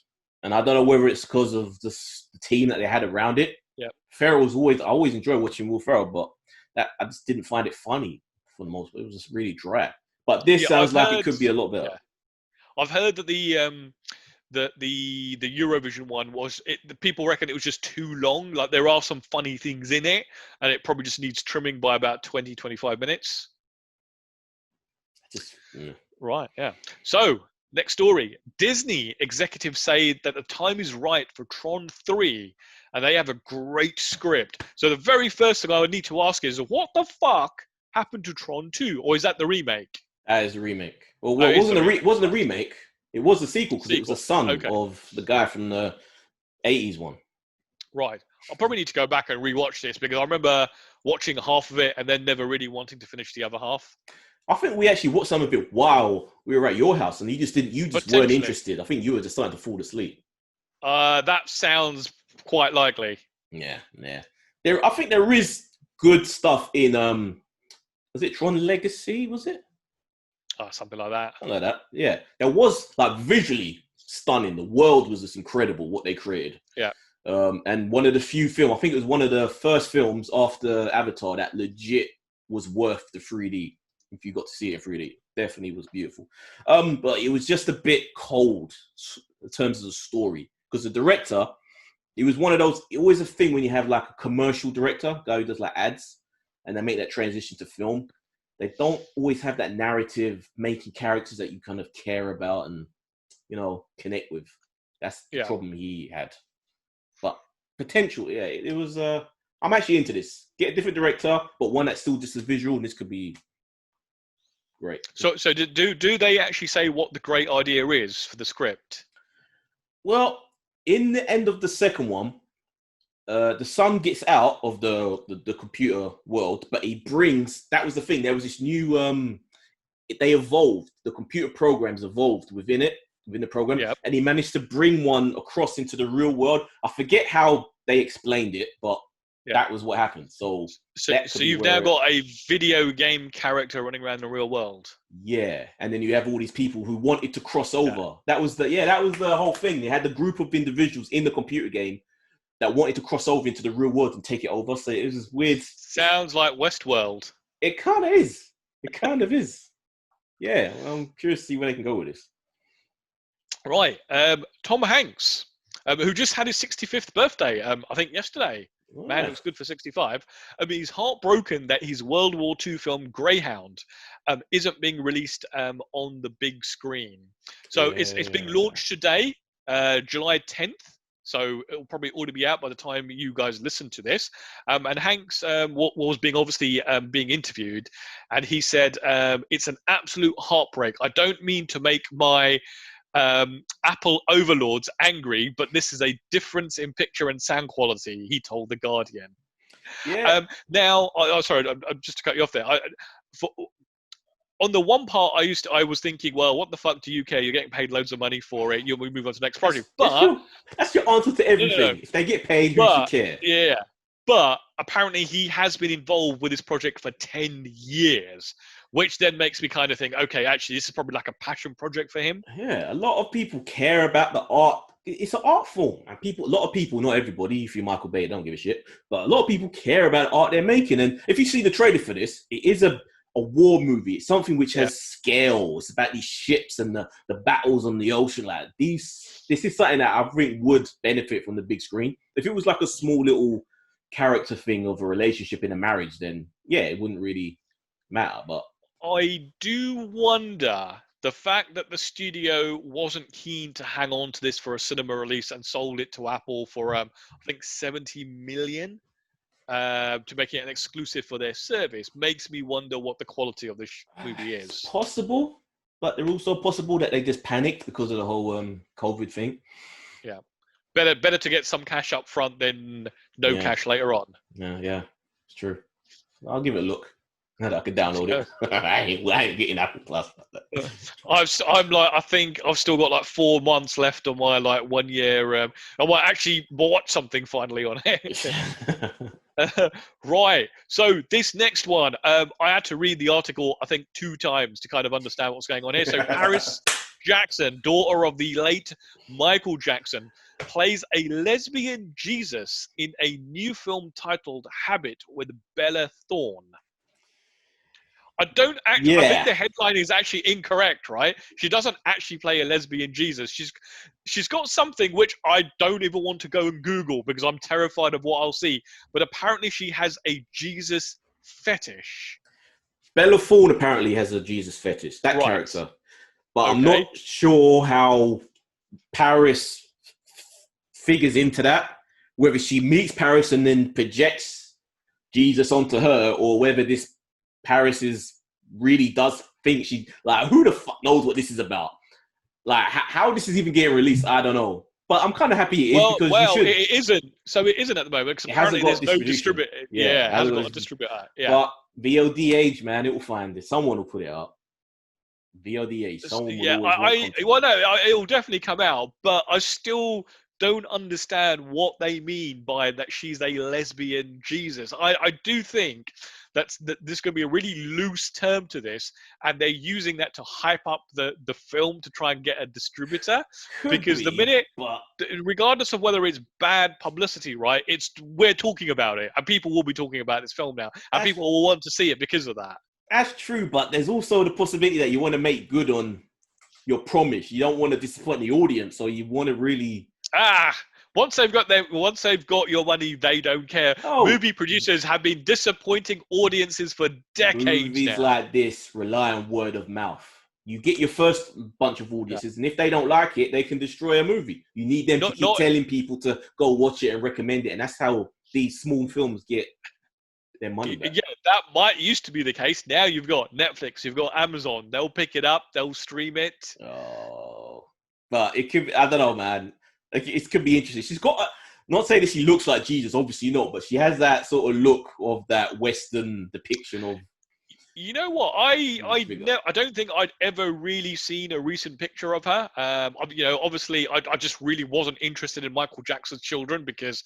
Speaker 3: And I don't know whether it's because of the team that they had around it.
Speaker 2: Yeah.
Speaker 3: I always enjoy watching Will Ferrell, but I just didn't find it funny for the most part. It was just really dry. But this sounds like it could be a lot better. Yeah.
Speaker 2: I've heard that the Eurovision one the people reckon it was just too long. Like there are some funny things in it, and it probably just needs trimming by about 20-25 minutes. Right, yeah. So, next story. Disney executives say that the time is right for Tron 3, and they have a great script. So the very first thing I would need to ask is, what the fuck happened to Tron 2? Or is that the remake?
Speaker 3: That is a remake. Well, it wasn't a remake. It was a sequel because it was the son of the guy from the 80s one.
Speaker 2: Right. I'll probably need to go back and rewatch this because I remember watching half of it and then never really wanting to finish the other half.
Speaker 3: I think we actually watched some of it while we were at your house, and you just weren't interested. I think you were just starting to fall asleep.
Speaker 2: That sounds quite likely.
Speaker 3: Yeah. I think there is good stuff in was it Tron Legacy? Was it?
Speaker 2: Something like that.
Speaker 3: Something like that. Yeah, there was like visually stunning. The world was just incredible what they created.
Speaker 2: Yeah.
Speaker 3: And one of the few films, I think it was one of the first films after Avatar that legit was worth the 3D. If you got to see it in 3D, definitely was beautiful. But it was just a bit cold in terms of the story because the director, it was one of those. Always a thing when you have like a commercial director, guy who does like ads, and they make that transition to film. They don't always have that narrative, making characters that you kind of care about and connect with. That's the problem he had. But potential, it was. I'm actually into this. Get a different director, but one that's still just as visual, and this could be great.
Speaker 2: So do they actually say what the great idea is for the script?
Speaker 3: Well, in the end of the second one, the son gets out of the computer world, but he brings. That was the thing. There was this new. They evolved. The computer programs evolved within the program, and he managed to bring one across into the real world. I forget how they explained it, but that was what happened. So
Speaker 2: you've now got a video game character running around the real world.
Speaker 3: Yeah, and then you have all these people who wanted to cross over. Yeah. That was the whole thing. They had the group of individuals in the computer game that wanted to cross over into the real world and take it over. So it was this weird.
Speaker 2: Sounds like Westworld.
Speaker 3: It kind of is. It kind of is. Yeah, I'm curious to see where they can go with this.
Speaker 2: Right, Tom Hanks, who just had his 65th birthday, I think yesterday. Oh, man, looks good for 65. He's heartbroken that his World War II film Greyhound isn't being released on the big screen. So it's being launched today, July 10th. so it'll probably already be out by the time you guys listen to this. And Hanks was being obviously being interviewed, and he said it's an absolute heartbreak. I don't mean to make my Apple overlords angry, but this is a difference in picture and sound quality, he told The Guardian.
Speaker 3: Yeah.
Speaker 2: Now, sorry, I'm just to cut you off there. On the one part, I was thinking, well, what the fuck do you care? You're getting paid loads of money for it. You'll move on to the next project. But
Speaker 3: that's your answer to everything.
Speaker 2: No.
Speaker 3: If they get paid, who should care?
Speaker 2: Yeah. But apparently he has been involved with this project for 10 years, which then makes me kind of think, okay, actually, this is probably like a passion project for him.
Speaker 3: Yeah, a lot of people care about the art. It's an art form, and a lot of people, not everybody, if you're Michael Bay, don't give a shit, but a lot of people care about the art they're making. And if you see the trailer for this, it is a war movie. It's something which has scale. It's about these ships and the battles on the ocean. Like this is something that I think would benefit from the big screen. If it was like a small little character thing of a relationship in a marriage, then yeah, it wouldn't really matter. But
Speaker 2: I do wonder the fact that the studio wasn't keen to hang on to this for a cinema release and sold it to Apple for I think 70 million. To make it an exclusive for their service makes me wonder what the quality of this movie is.
Speaker 3: It's possible, but they're also possible that they just panicked because of the whole COVID thing.
Speaker 2: Yeah, better to get some cash up front than no cash later on.
Speaker 3: Yeah, it's true. I'll give it a look. I could download it. I ain't getting Apple Plus.
Speaker 2: I think I've still got like 4 months left on my like 1 year. I might actually watch something finally on it. Right. So this next one, I had to read the article I think 2 times to kind of understand what's going on here. So Paris Jackson, daughter of the late Michael Jackson, plays a lesbian Jesus in a new film titled Habit with Bella Thorne. I don't actually. I think the headline is actually incorrect, right? She doesn't actually play a lesbian Jesus. She's got something which I don't even want to go and Google because I'm terrified of what I'll see. But apparently, she has a Jesus fetish.
Speaker 3: Bella Thorne apparently has a Jesus fetish. That character, but I'm not sure how Paris figures into that. Whether she meets Paris and then projects Jesus onto her, or whether this Paris really does think she like who the fuck knows what this is about? Like how this is even getting released, I don't know. But I'm kind of happy it is because you should.
Speaker 2: It isn't. So it isn't at the moment because apparently there's no distributor. Yeah, it hasn't got a distributor. Yeah.
Speaker 3: But VODH, man, it will find it. Someone will put it up. VODH. Someone will
Speaker 2: it will definitely come out. But I still don't understand what they mean by that she's a lesbian Jesus. I do think that there's going to be a really loose term to this, and they're using that to hype up the film to try and get a distributor. Because the minute, regardless of whether it's bad publicity, right, we're talking about it, and people will be talking about this film now, and people will want to see it because of that.
Speaker 3: That's true, but there's also the possibility that you want to make good on your promise. You don't want to disappoint the audience, so you want to really.
Speaker 2: Once they've got your money, they don't care. Movie producers have been disappointing audiences for decades.
Speaker 3: Movies like this rely on word of mouth. You get your first bunch of audiences, and if they don't like it, they can destroy a movie. You need them to keep telling people to go watch it and recommend it, and that's how these small films get their money back.
Speaker 2: Yeah, that used to be the case. Now you've got Netflix, you've got Amazon. They'll pick it up, they'll stream it.
Speaker 3: But it could be, I don't know, man. Like, it could be interesting. She's got, not saying that she looks like Jesus, obviously not, but she has that sort of look of that Western depiction of.
Speaker 2: You know what? I don't think I'd ever really seen a recent picture of her. Obviously, I just really wasn't interested in Michael Jackson's children because,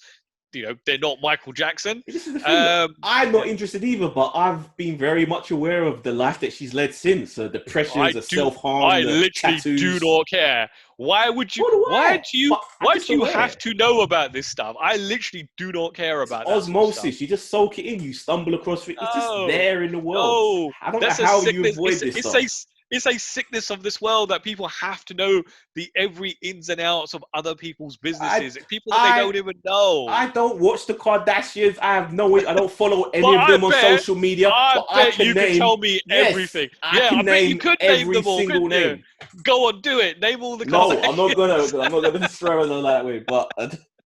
Speaker 2: they're not Michael Jackson.
Speaker 3: This is the thing. I'm not interested either, but I've been very much aware of the life that she's led since. Depressions, self-harm,
Speaker 2: I literally do not care. Why would you? Why do you have to know about this stuff? I literally do not care about that
Speaker 3: osmosis. You just soak it in. You stumble across it. It's just there in the world. I don't know how you avoid this stuff.
Speaker 2: It's a sickness of this world that people have to know the every ins and outs of other people's businesses. People they don't even know.
Speaker 3: I don't watch the Kardashians. I have no way. I don't follow any of them on social media.
Speaker 2: I bet you can tell me everything. I bet you could name them all.
Speaker 3: Single name.
Speaker 2: Go on, do it. Name all the Kardashians.
Speaker 3: No, I'm not gonna destroy them that way. But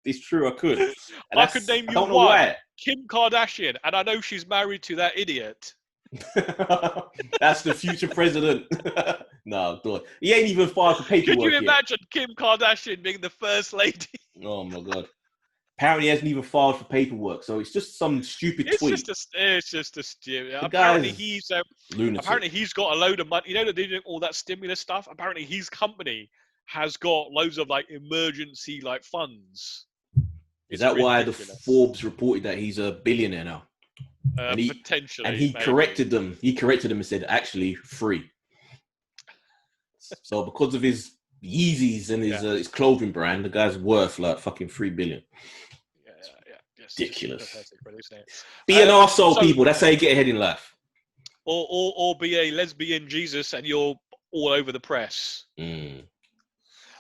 Speaker 3: It's true, I could. And
Speaker 2: I could name
Speaker 3: I
Speaker 2: you
Speaker 3: don't know
Speaker 2: one.
Speaker 3: why.
Speaker 2: Kim Kardashian, and I know she's married to that idiot.
Speaker 3: That's the future president. No, God. He ain't even filed for paperwork
Speaker 2: Could you
Speaker 3: yet.
Speaker 2: imagine Kim Kardashian being the first lady?
Speaker 3: Oh my God. Apparently, he hasn't even filed for paperwork, so it's just some stupid tweet.
Speaker 2: It's just a stupid.
Speaker 3: The
Speaker 2: Apparently,
Speaker 3: guy's
Speaker 2: he's
Speaker 3: lunatic.
Speaker 2: apparently he's got a load of money. You know that they're doing all that stimulus stuff. Apparently, his company has got loads of like emergency like funds.
Speaker 3: Is that why the Forbes reported that he's a billionaire now?
Speaker 2: Potentially.
Speaker 3: And he corrected them. He corrected them and said, actually, free. So because of his Yeezys and his clothing brand, the guy's worth like fucking $3 billion. Yes, ridiculous. Pathetic, be an arsehole, people. That's how you get ahead in life.
Speaker 2: Or be a lesbian Jesus and you're all over the press.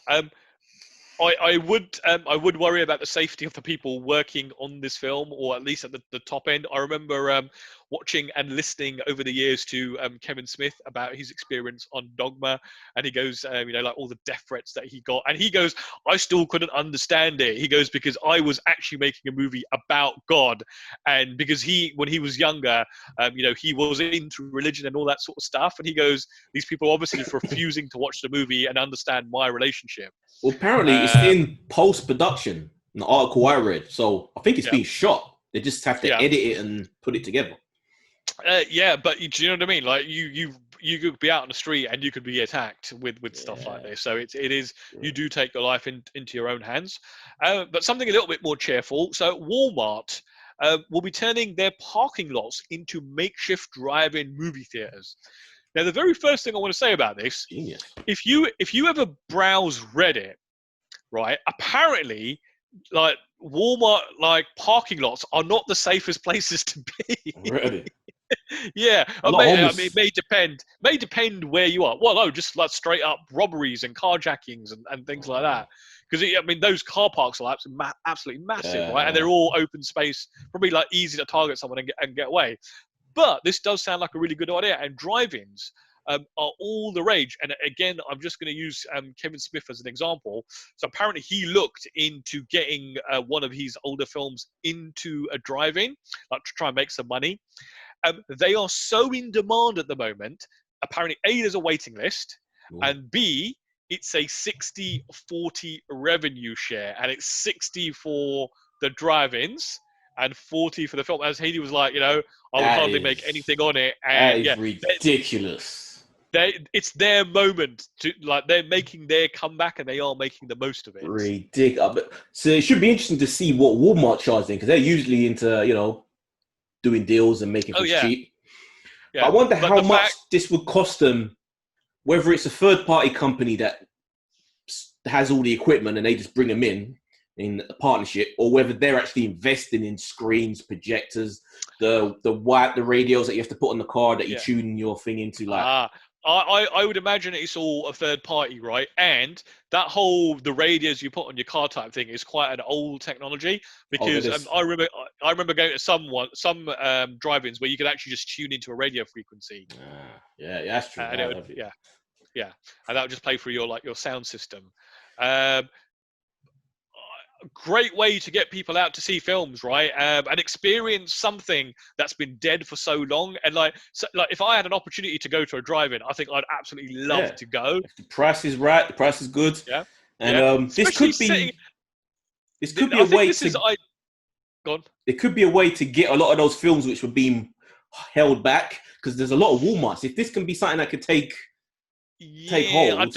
Speaker 2: I would worry about the safety of the people working on this film, or at least at the top end. I remember watching and listening over the years to Kevin Smith about his experience on Dogma, and he goes, like all the death threats that he got, and he goes, I still couldn't understand it. He goes, because I was actually making a movie about God, and because when he was younger, he was into religion and all that sort of stuff, and he goes, these people are obviously refusing to watch the movie and understand my relationship.
Speaker 3: Well, apparently it's in post-production, the article I read. So I think it's been shot. They just have to edit it and put it together.
Speaker 2: But do you know what I mean? Like you could be out on the street and you could be attacked with stuff like this. So it is you do take your life into your own hands. But something a little bit more cheerful. So Walmart will be turning their parking lots into makeshift drive-in movie theaters. Now, the very first thing I want to say about this, if you ever browse Reddit, right, apparently, like Walmart, like parking lots are not the safest places to be.
Speaker 3: Reddit.
Speaker 2: Yeah, it may depend where you are. Well, no, just like straight up robberies and carjackings and things like that. Because those car parks are absolutely massive, right? And they're all open space, probably like easy to target someone and get away. But this does sound like a really good idea, and drive-ins are all the rage. And again, I'm just going to use Kevin Smith as an example. So apparently he looked into getting one of his older films into a drive-in, like to try and make some money. They are so in demand at the moment. Apparently, A, there's a waiting list, and B, it's a 60-40 revenue share, and it's 60 for the drive-ins and 40 for the film. As Heidi was like, I would hardly make anything on it. And
Speaker 3: that is ridiculous.
Speaker 2: It's their moment they're making their comeback, and they are making the most of it.
Speaker 3: Ridiculous. So it should be interesting to see what Walmart charging, because they're usually into doing deals and making things cheap. I wonder how much this would cost them, whether it's a third-party company that has all the equipment and they just bring them in a partnership, or whether they're actually investing in screens, projectors, the radios that you have to put on the car that you tune your thing into.
Speaker 2: I would imagine it's all a third party, right? And that the radios you put on your car type thing is quite an old technology, because I remember going to some drive-ins where you could actually just tune into a radio frequency.
Speaker 3: That's true.
Speaker 2: And and that would just play through your sound system. Great way to get people out to see films, right? And experience something that's been dead for so long. And if I had an opportunity to go to a drive-in, I think I'd absolutely love to go.
Speaker 3: If the price is right, the price is good. Yeah. And this could be a way to.
Speaker 2: Go on.
Speaker 3: It could be a way to get a lot of those films which were being held back, because there's a lot of Walmarts. If this can be something that could take hold.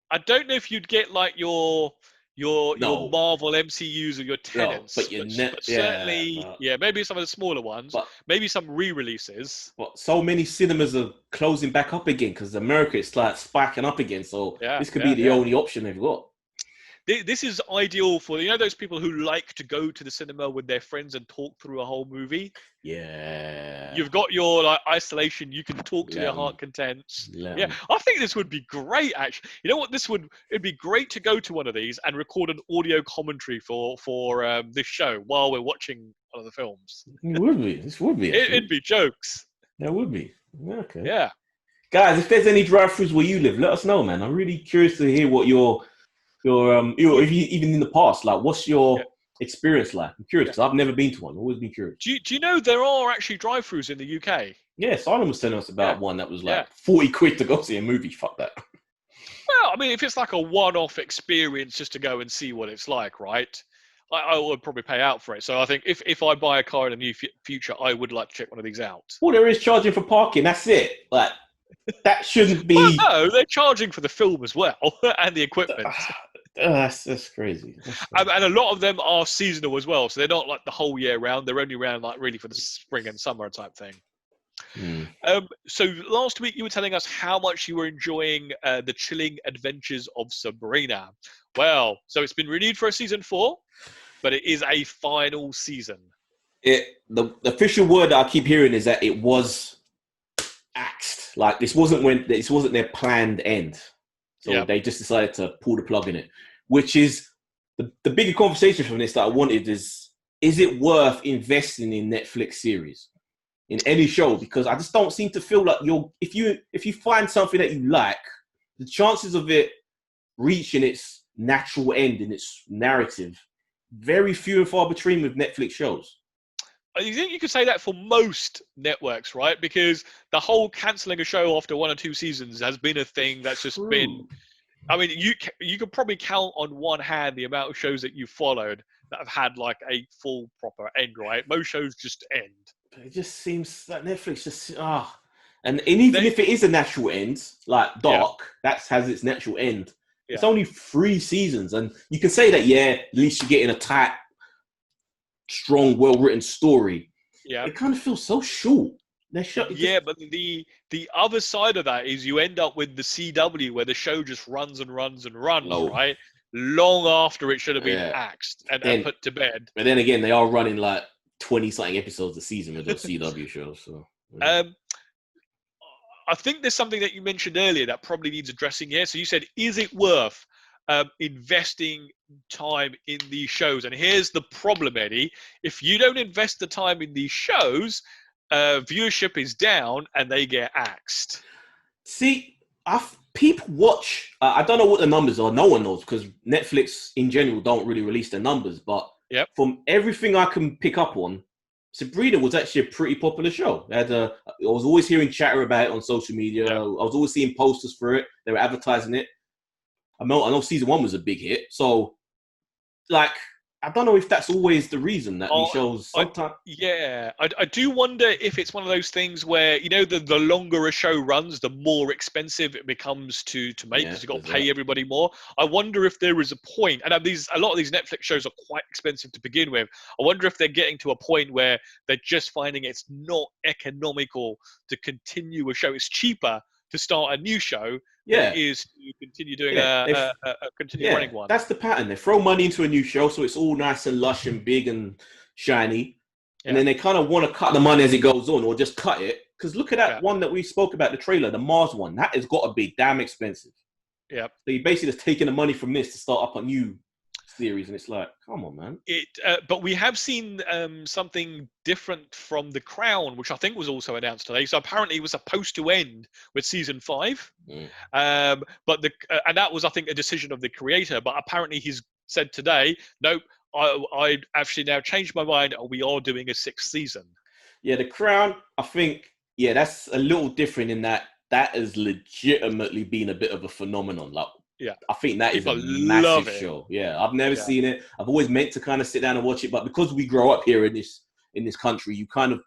Speaker 2: I don't know if you'd get like your Marvel MCUs or your Tenants, but certainly, maybe some of the smaller ones, maybe some re-releases.
Speaker 3: But so many cinemas are closing back up again because America is like spiking up again. So this could be the only option they've got.
Speaker 2: This is ideal for those people who like to go to the cinema with their friends and talk through a whole movie. Yeah, you've got your isolation. You can talk to your heart contents. Yeah, I think this would be great. Actually, you know what? It'd be great to go to one of these and record an audio commentary for this show while we're watching one of the films.
Speaker 3: It would be. This would be.
Speaker 2: It'd be jokes.
Speaker 3: It would be. Okay.
Speaker 2: Yeah.
Speaker 3: Guys, if there's any drive-thrus where you live, let us know, man. I'm really curious to hear what your even in the past, like what's your experience like? I'm curious because I've never been to one. I've always been curious.
Speaker 2: Do you know there are actually drive-thrus in the UK?
Speaker 3: Yeah, Simon was telling us about one that was like 40 quid to go see a movie. Fuck that.
Speaker 2: Well, I mean, if it's like a one-off experience just to go and see what it's like, right? I would probably pay out for it. So I think if I buy a car in the near future, I would like to check one of these out.
Speaker 3: Well, there is charging for parking. That's it. Like, that shouldn't be.
Speaker 2: Well, no, they're charging for the film as well and the equipment.
Speaker 3: That's crazy.
Speaker 2: And a lot of them are seasonal as well. So they're not like the whole year round. They're only around like really for the spring and summer type thing. So last week you were telling us how much you were enjoying the chilling adventures of Sabrina. Well, so it's been renewed for a season 4, but it is a final season.
Speaker 3: The official word that I keep hearing is that it was axed. Like this wasn't their planned end. So they just decided to pull the plug in it, which is the bigger conversation from this that I wanted is it worth investing in Netflix series? In any show, because I just don't seem to feel like if you find something that you like, the chances of it reaching its natural end in its narrative, very few and far between with Netflix shows.
Speaker 2: You think you could say that for most networks, right? Because the whole cancelling a show after 1 or 2 seasons has been a thing that's just been. I mean, you could probably count on one hand the amount of shows that you followed that have had like a full proper end, right? Most shows just end.
Speaker 3: It just seems like Netflix just and even if it is a natural end, like Dark, that has its natural end. It's only 3 seasons, and you can say that at least you're getting a tight, strong, well-written story. Yeah, it kind of feels so short. But
Speaker 2: the other side of that is you end up with the CW where the show just runs and runs and runs, right? Long after it should have been axed and put to bed.
Speaker 3: But then again, they are running like 20-something episodes a season with those CW shows. So,
Speaker 2: I think there's something that you mentioned earlier that probably needs addressing here. So you said, is it worth investing time in these shows? And here's the problem, Eddie. If you don't invest the time in these shows, viewership is down and they get axed.
Speaker 3: See, people watch. I don't know what the numbers are. No one knows because Netflix in general don't really release their numbers. But from everything I can pick up on, Sabrina was actually a pretty popular show. I was always hearing chatter about it on social media. I was always seeing posters for it. They were advertising it. I know season 1 was a big hit. So, like, I don't know if that's always the reason that these shows sometimes.
Speaker 2: I do wonder if it's one of those things where, you know, the longer a show runs, the more expensive it becomes to make because you've got to pay everybody more. I wonder if there is a point, and a lot of these Netflix shows are quite expensive to begin with. I wonder if they're getting to a point where they're just finding it's not economical to continue a show. It's cheaper to start a new show than it is to continue doing a running one.
Speaker 3: That's the pattern. They throw money into a new show, so it's all nice and lush and big and shiny. And then they kind of want to cut the money as it goes on or just cut it. Because look at that one that we spoke about, the trailer, the Mars one. That has got to be damn expensive.
Speaker 2: Yeah.
Speaker 3: So you're basically just taking the money from this to start up a new series, and it's like, come on, man.
Speaker 2: But we have seen something different from The Crown, which I think was also announced today. So apparently it was supposed to end with season 5, but and that was, I think, a decision of the creator. But apparently he's said today, nope, I actually now changed my mind, and we are doing a 6th season.
Speaker 3: Yeah, The Crown, I think, that's a little different in that has legitimately been a bit of a phenomenon. Like, I think that is a massive show. Yeah, I've never seen it. I've always meant to kind of sit down and watch it, but because we grow up here in this country, you kind of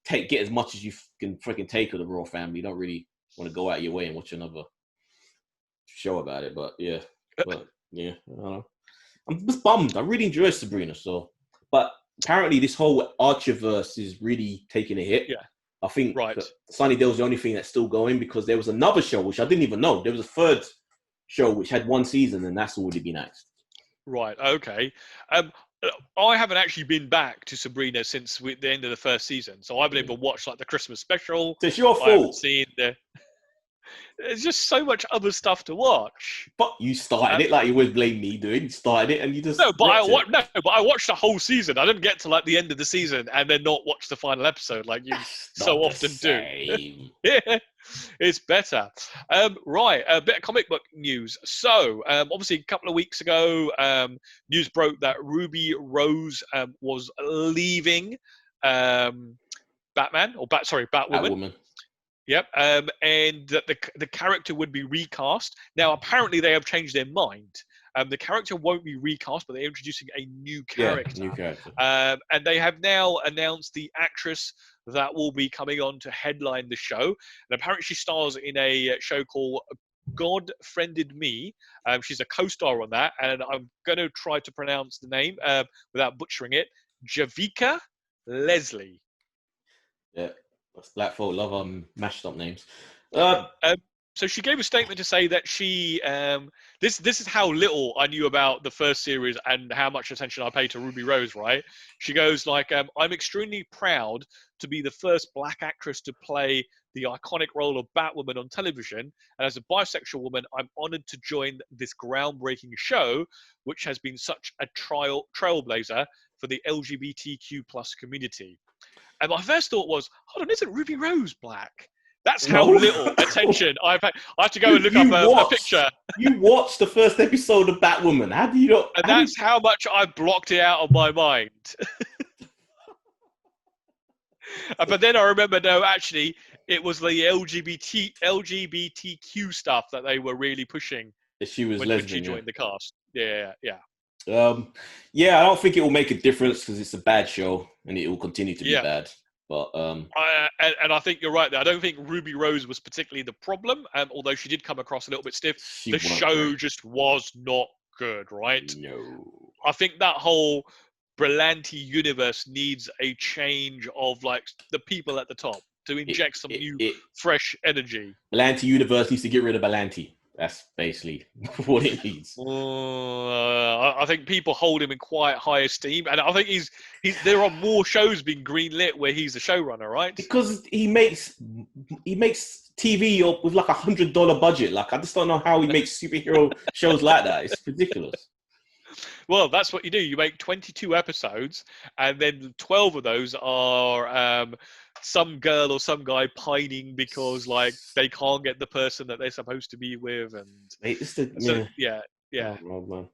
Speaker 3: get as much as you can freaking take of the royal family. You don't really want to go out your way and watch another show about it. But I don't know. I'm just bummed. I really enjoy Sabrina. But apparently this whole Archerverse is really taking a hit. Yeah. I think Sunnydale's the only thing that's still going because there was another show which I didn't even know. There was a 3rd show which had 1 season and that's already been axed.
Speaker 2: Right. Okay. I haven't actually been back to Sabrina since the end of the 1st season, so I haven't even watched like the Christmas special.
Speaker 3: So it's your fault.
Speaker 2: I haven't seen the. There's just so much other stuff to watch.
Speaker 3: But you started it like you always blame me doing. You started it and you just
Speaker 2: No, but I
Speaker 3: it.
Speaker 2: watched the whole season. I didn't get to like the end of the season and then not watch the final episode like you
Speaker 3: That's
Speaker 2: so
Speaker 3: not the
Speaker 2: often do.
Speaker 3: same.
Speaker 2: Yeah, it's better. Right, a bit of comic book news. So, obviously, a couple of weeks ago, news broke that Ruby Rose was leaving Batman, or Batwoman.
Speaker 3: Batwoman.
Speaker 2: Yep, and that the character would be recast. Now, apparently, they have changed their mind. The character won't be recast, but they're introducing a new character.
Speaker 3: Yeah, new character.
Speaker 2: And they have now announced the actress that will be coming on to headline the show. And apparently, she stars in a show called God Friended Me. She's a co-star on that, and I'm going to try to pronounce the name without butchering it. Javika Leslie.
Speaker 3: Yeah. Black folk love mashed up names.
Speaker 2: So she gave a statement to say that she this is how little I knew about the first series and how much attention I paid to Ruby Rose, right? She goes like, I'm extremely proud to be the first black actress to play the iconic role of Batwoman on television. And as a bisexual woman, I'm honored to join this groundbreaking show, which has been such a trailblazer for the LGBTQ plus community. And my first thought was, hold on, isn't Ruby Rose black? That's how little attention I've had. I have to go and look up a picture.
Speaker 3: You watched the first episode of Batwoman. How do you not?
Speaker 2: And that's how much I blocked it out of my mind. But then I remember, no, actually, it was the LGBTQ stuff that they were really pushing.
Speaker 3: She was
Speaker 2: when she joined the cast. Yeah.
Speaker 3: Yeah, I don't think it will make a difference because it's a bad show and it will continue to be bad. But
Speaker 2: and I think you're right there. I don't think Ruby Rose was particularly the problem, although she did come across a little bit stiff. The show just was not good, right?
Speaker 3: No.
Speaker 2: I think that whole Berlanti universe needs a change of like the people at the top to inject some new, fresh energy.
Speaker 3: Berlanti universe needs to get rid of Berlanti. That's basically what it needs.
Speaker 2: I think people hold him in quite high esteem, and I think he's. There are more shows being greenlit where he's the showrunner, right?
Speaker 3: Because he makes TV with like $100 budget. Like I just don't know how he makes superhero shows like that. It's ridiculous.
Speaker 2: Well, that's what you do. You make 22 episodes, and then 12 of those are some girl or some guy pining because like they can't get the person that they're supposed to be with, and yeah.
Speaker 3: Oh,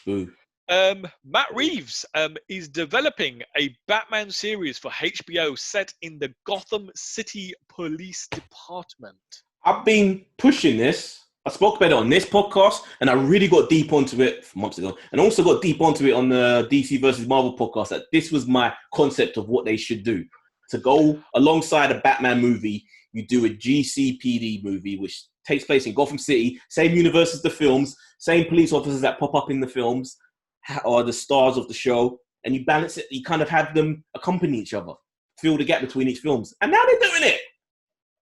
Speaker 3: boo.
Speaker 2: Matt Reeves is developing a Batman series for HBO set in the Gotham City Police Department.
Speaker 3: I've been pushing this. I spoke about it on this podcast, and I really got deep onto it months ago, and also got deep onto it on the DC versus Marvel podcast. That this was my concept of what they should do. To go alongside a Batman movie, you do a GCPD movie, which takes place in Gotham City, same universe as the films, same police officers that pop up in the films are the stars of the show, and you balance it. You kind of have them accompany each other, fill the gap between each films, and now they're doing it.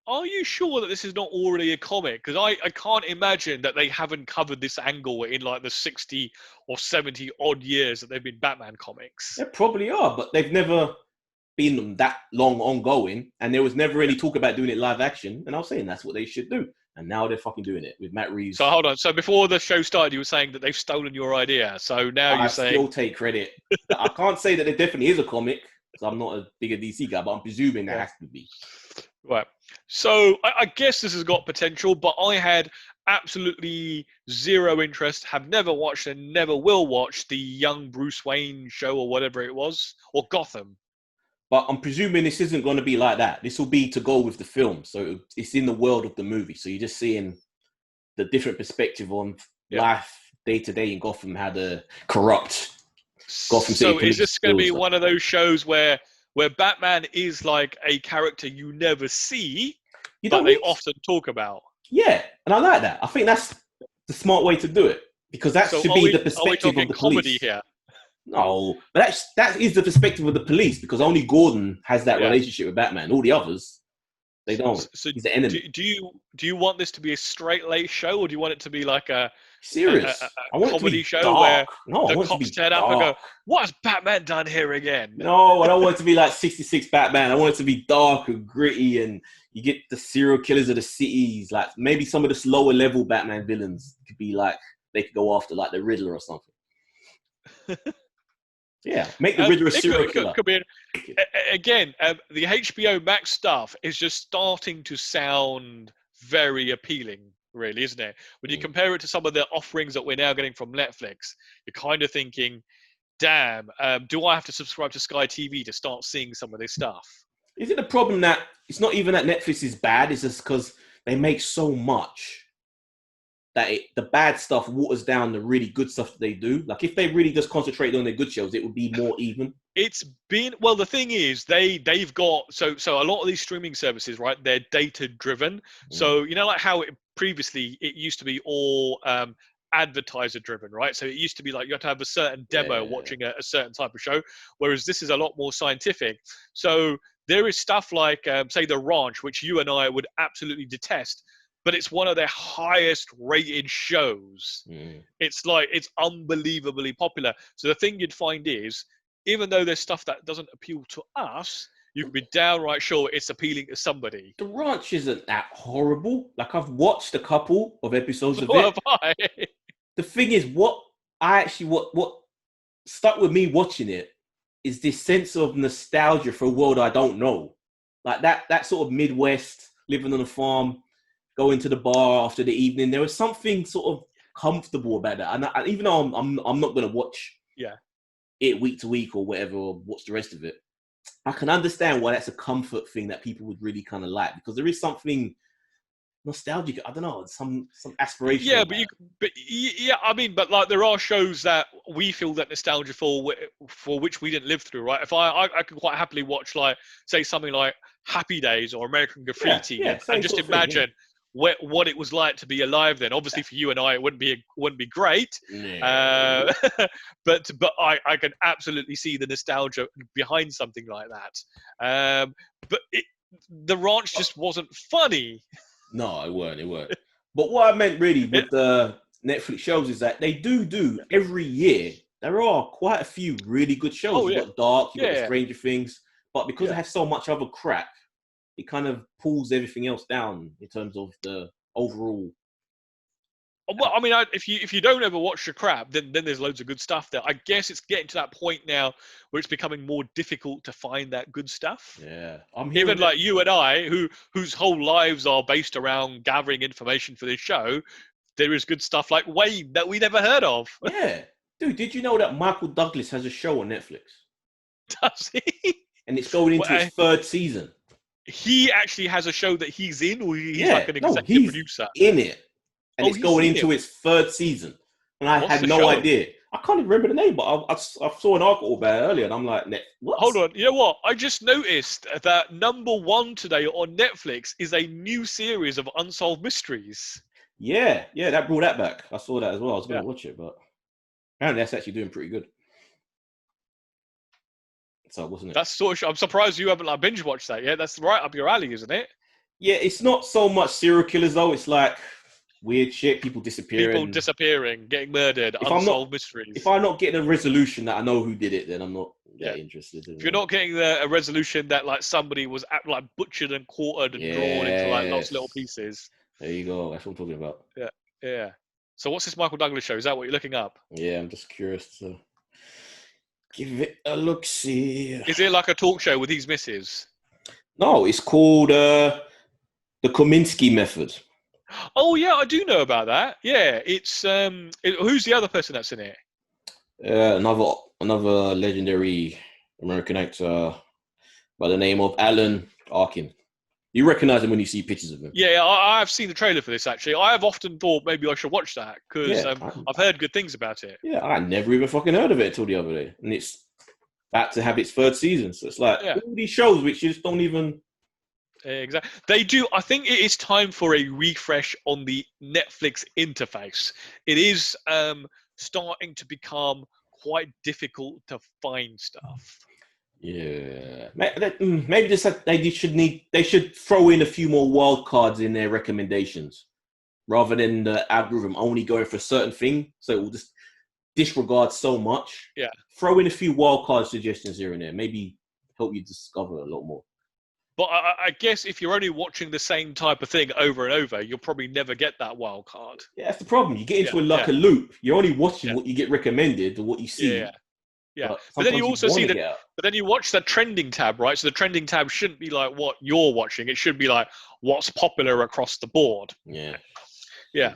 Speaker 2: Are you sure that this is not already a comic? Because I can't imagine that they haven't covered this angle in like the 60 or 70 odd years that they've been Batman comics.
Speaker 3: They probably are, but they've never been that long ongoing, and there was never any talk about doing it live action, and I was saying that's what they should do, and now they're fucking doing it with Matt Reeves.
Speaker 2: So hold on, so before the show started you were saying that they've stolen your idea, so now you're saying...
Speaker 3: I still take credit. I can't say that there definitely is a comic, because I'm not a bigger DC guy, but I'm presuming there has to be.
Speaker 2: Right, so I guess this has got potential, but I had absolutely zero interest, have never watched and never will watch the Young Bruce Wayne show or whatever it was, or Gotham.
Speaker 3: But I'm presuming this isn't going to be like that. This will be to go with the film. So it's in the world of the movie. So you're just seeing the different perspective on life day to day in Gotham, how the corrupt Gotham City.
Speaker 2: So is this going to be one of those shows where Batman is like a character you never see, but they often talk about?
Speaker 3: Yeah, and I like that. I think that's the smart way to do it, because that should be the perspective of the
Speaker 2: comedy
Speaker 3: police.
Speaker 2: Here?
Speaker 3: No, but that is the perspective of the police, because only Gordon has that relationship with Batman. All the others, They don't.
Speaker 2: So
Speaker 3: He's the enemy.
Speaker 2: do you want this to be a straight late show, or do you want it to be like a
Speaker 3: Serious. I want it to
Speaker 2: comedy
Speaker 3: be
Speaker 2: show
Speaker 3: dark.
Speaker 2: where
Speaker 3: No, I
Speaker 2: the
Speaker 3: want it to
Speaker 2: cops
Speaker 3: be
Speaker 2: turn up and go,
Speaker 3: dark.
Speaker 2: "What has Batman done here again?"
Speaker 3: No, I don't want it to be like 66 Batman. I want it to be dark and gritty, and you get the serial killers of the cities. Like maybe some of the slower level Batman villains could be like they could go after like the Riddler or something. Yeah, make the Riddler a serial killer.
Speaker 2: Could be again. The HBO Max stuff is just starting to sound very appealing, really, isn't it? When you compare it to some of the offerings that we're now getting from Netflix, you're kind of thinking, damn, do I have to subscribe to Sky TV to start seeing some of this stuff?
Speaker 3: Is it the problem that it's not even that Netflix is bad, it's just because they make so much that the bad stuff waters down the really good stuff that they do? Like if they really just concentrated on their good shows, it would be more even.
Speaker 2: It's been, well, the thing is they've got so a lot of these streaming services, right, they're data driven. So you know, like how previously it used to be all advertiser driven, right? So it used to be like you had to have a certain demo watching a certain type of show, whereas this is a lot more scientific. So there is stuff like say The Ranch, which you and I would absolutely detest, but it's one of their highest rated shows. It's like, it's unbelievably popular. So the thing you'd find is, even though there's stuff that doesn't appeal to us, you can be downright sure it's appealing to somebody.
Speaker 3: The Ranch isn't that horrible. Like I've watched a couple of episodes of
Speaker 2: So
Speaker 3: it.
Speaker 2: have I.
Speaker 3: The thing is, what stuck with me watching it is this sense of nostalgia for a world I don't know. Like that sort of Midwest, living on a farm, going to the bar after the evening. There was something sort of comfortable about that. And even though I'm not going to watch it week to week or whatever, or watch the rest of it, I can understand why that's a comfort thing that people would really kind of like, because there is something nostalgic. I don't know, some aspiration.
Speaker 2: Yeah, I mean, but like there are shows that we feel that nostalgia for which we didn't live through, right? If I could quite happily watch, like, say something like Happy Days or American Graffiti, and just imagine what it was like to be alive then. Obviously, for you and I, it wouldn't be great. But I can absolutely see the nostalgia behind something like that. But The Ranch just wasn't funny.
Speaker 3: No, it weren't. But what I meant really with the Netflix shows is that they do every year. There are quite a few really good shows. You've got Dark, you've got the Stranger Things, but because it has so much other crap, it kind of pulls everything else down in terms of the overall.
Speaker 2: Well, I mean, if you don't ever watch the crap, then there's loads of good stuff there. I guess it's getting to that point now where it's becoming more difficult to find that good stuff.
Speaker 3: Yeah,
Speaker 2: even like you and I, whose whole lives are based around gathering information for this show, there is good stuff like Wayne that we never heard of.
Speaker 3: Yeah, dude, did you know that Michael Douglas has a show on Netflix?
Speaker 2: Does he?
Speaker 3: And it's going into its third season.
Speaker 2: He actually has a show that he's in, or he's like an executive producer
Speaker 3: in it. And it's going into its third season. And I had no idea. I can't even remember the name, but I saw an article about it earlier, and I'm like, what?
Speaker 2: Hold on. You know what? I just noticed that #1 today on Netflix is a new series of unsolved mysteries.
Speaker 3: Yeah, that brought that back. I saw that as well. I was going to watch it, but apparently that's actually doing pretty good. So, wasn't it?
Speaker 2: That's sort of. I'm surprised you haven't like binge watched that yet. That's right up your alley, isn't it?
Speaker 3: Yeah, it's not so much serial killers though. It's like weird shit, people disappearing,
Speaker 2: getting murdered, unsolved mysteries.
Speaker 3: If I'm not getting a resolution that I know who did it, then I'm not interested.
Speaker 2: If you're not getting a resolution that like somebody was like butchered and quartered and drawn into like lots of little pieces.
Speaker 3: There you go. That's what I'm talking about.
Speaker 2: Yeah. So what's this Michael Douglas show? Is that what you're looking up?
Speaker 3: Yeah, I'm just curious to give it a look. See.
Speaker 2: Is it like a talk show with these misses?
Speaker 3: No, it's called the Kominsky Method.
Speaker 2: Oh yeah, I do know about that. Yeah, it's who's the other person that's in it?
Speaker 3: Another legendary American actor by the name of Alan Arkin. You recognize him when you see pictures of him.
Speaker 2: Yeah, I've seen the trailer for this actually. I have often thought maybe I should watch that because I've heard good things about it.
Speaker 3: Yeah, I never even fucking heard of it until the other day, and it's about to have its third season. So it's like all these shows which you just don't even.
Speaker 2: Exactly. They do. I think it is time for a refresh on the Netflix interface. It is starting to become quite difficult to find stuff.
Speaker 3: Yeah, maybe they should throw in a few more wild cards in their recommendations rather than the algorithm only going for a certain thing, so it will just disregard so much.
Speaker 2: Yeah.
Speaker 3: Throw in a few wild card suggestions here and there, maybe help you discover a lot more.
Speaker 2: But I guess if you're only watching the same type of thing over and over, you'll probably never get that wild card.
Speaker 3: Yeah, that's the problem. You get into a loop. You're only watching what you get recommended or what you see.
Speaker 2: Yeah. But then you also see that. But then you watch the trending tab, right? So the trending tab shouldn't be like what you're watching. It should be like what's popular across the board.
Speaker 3: Yeah.
Speaker 2: Yeah.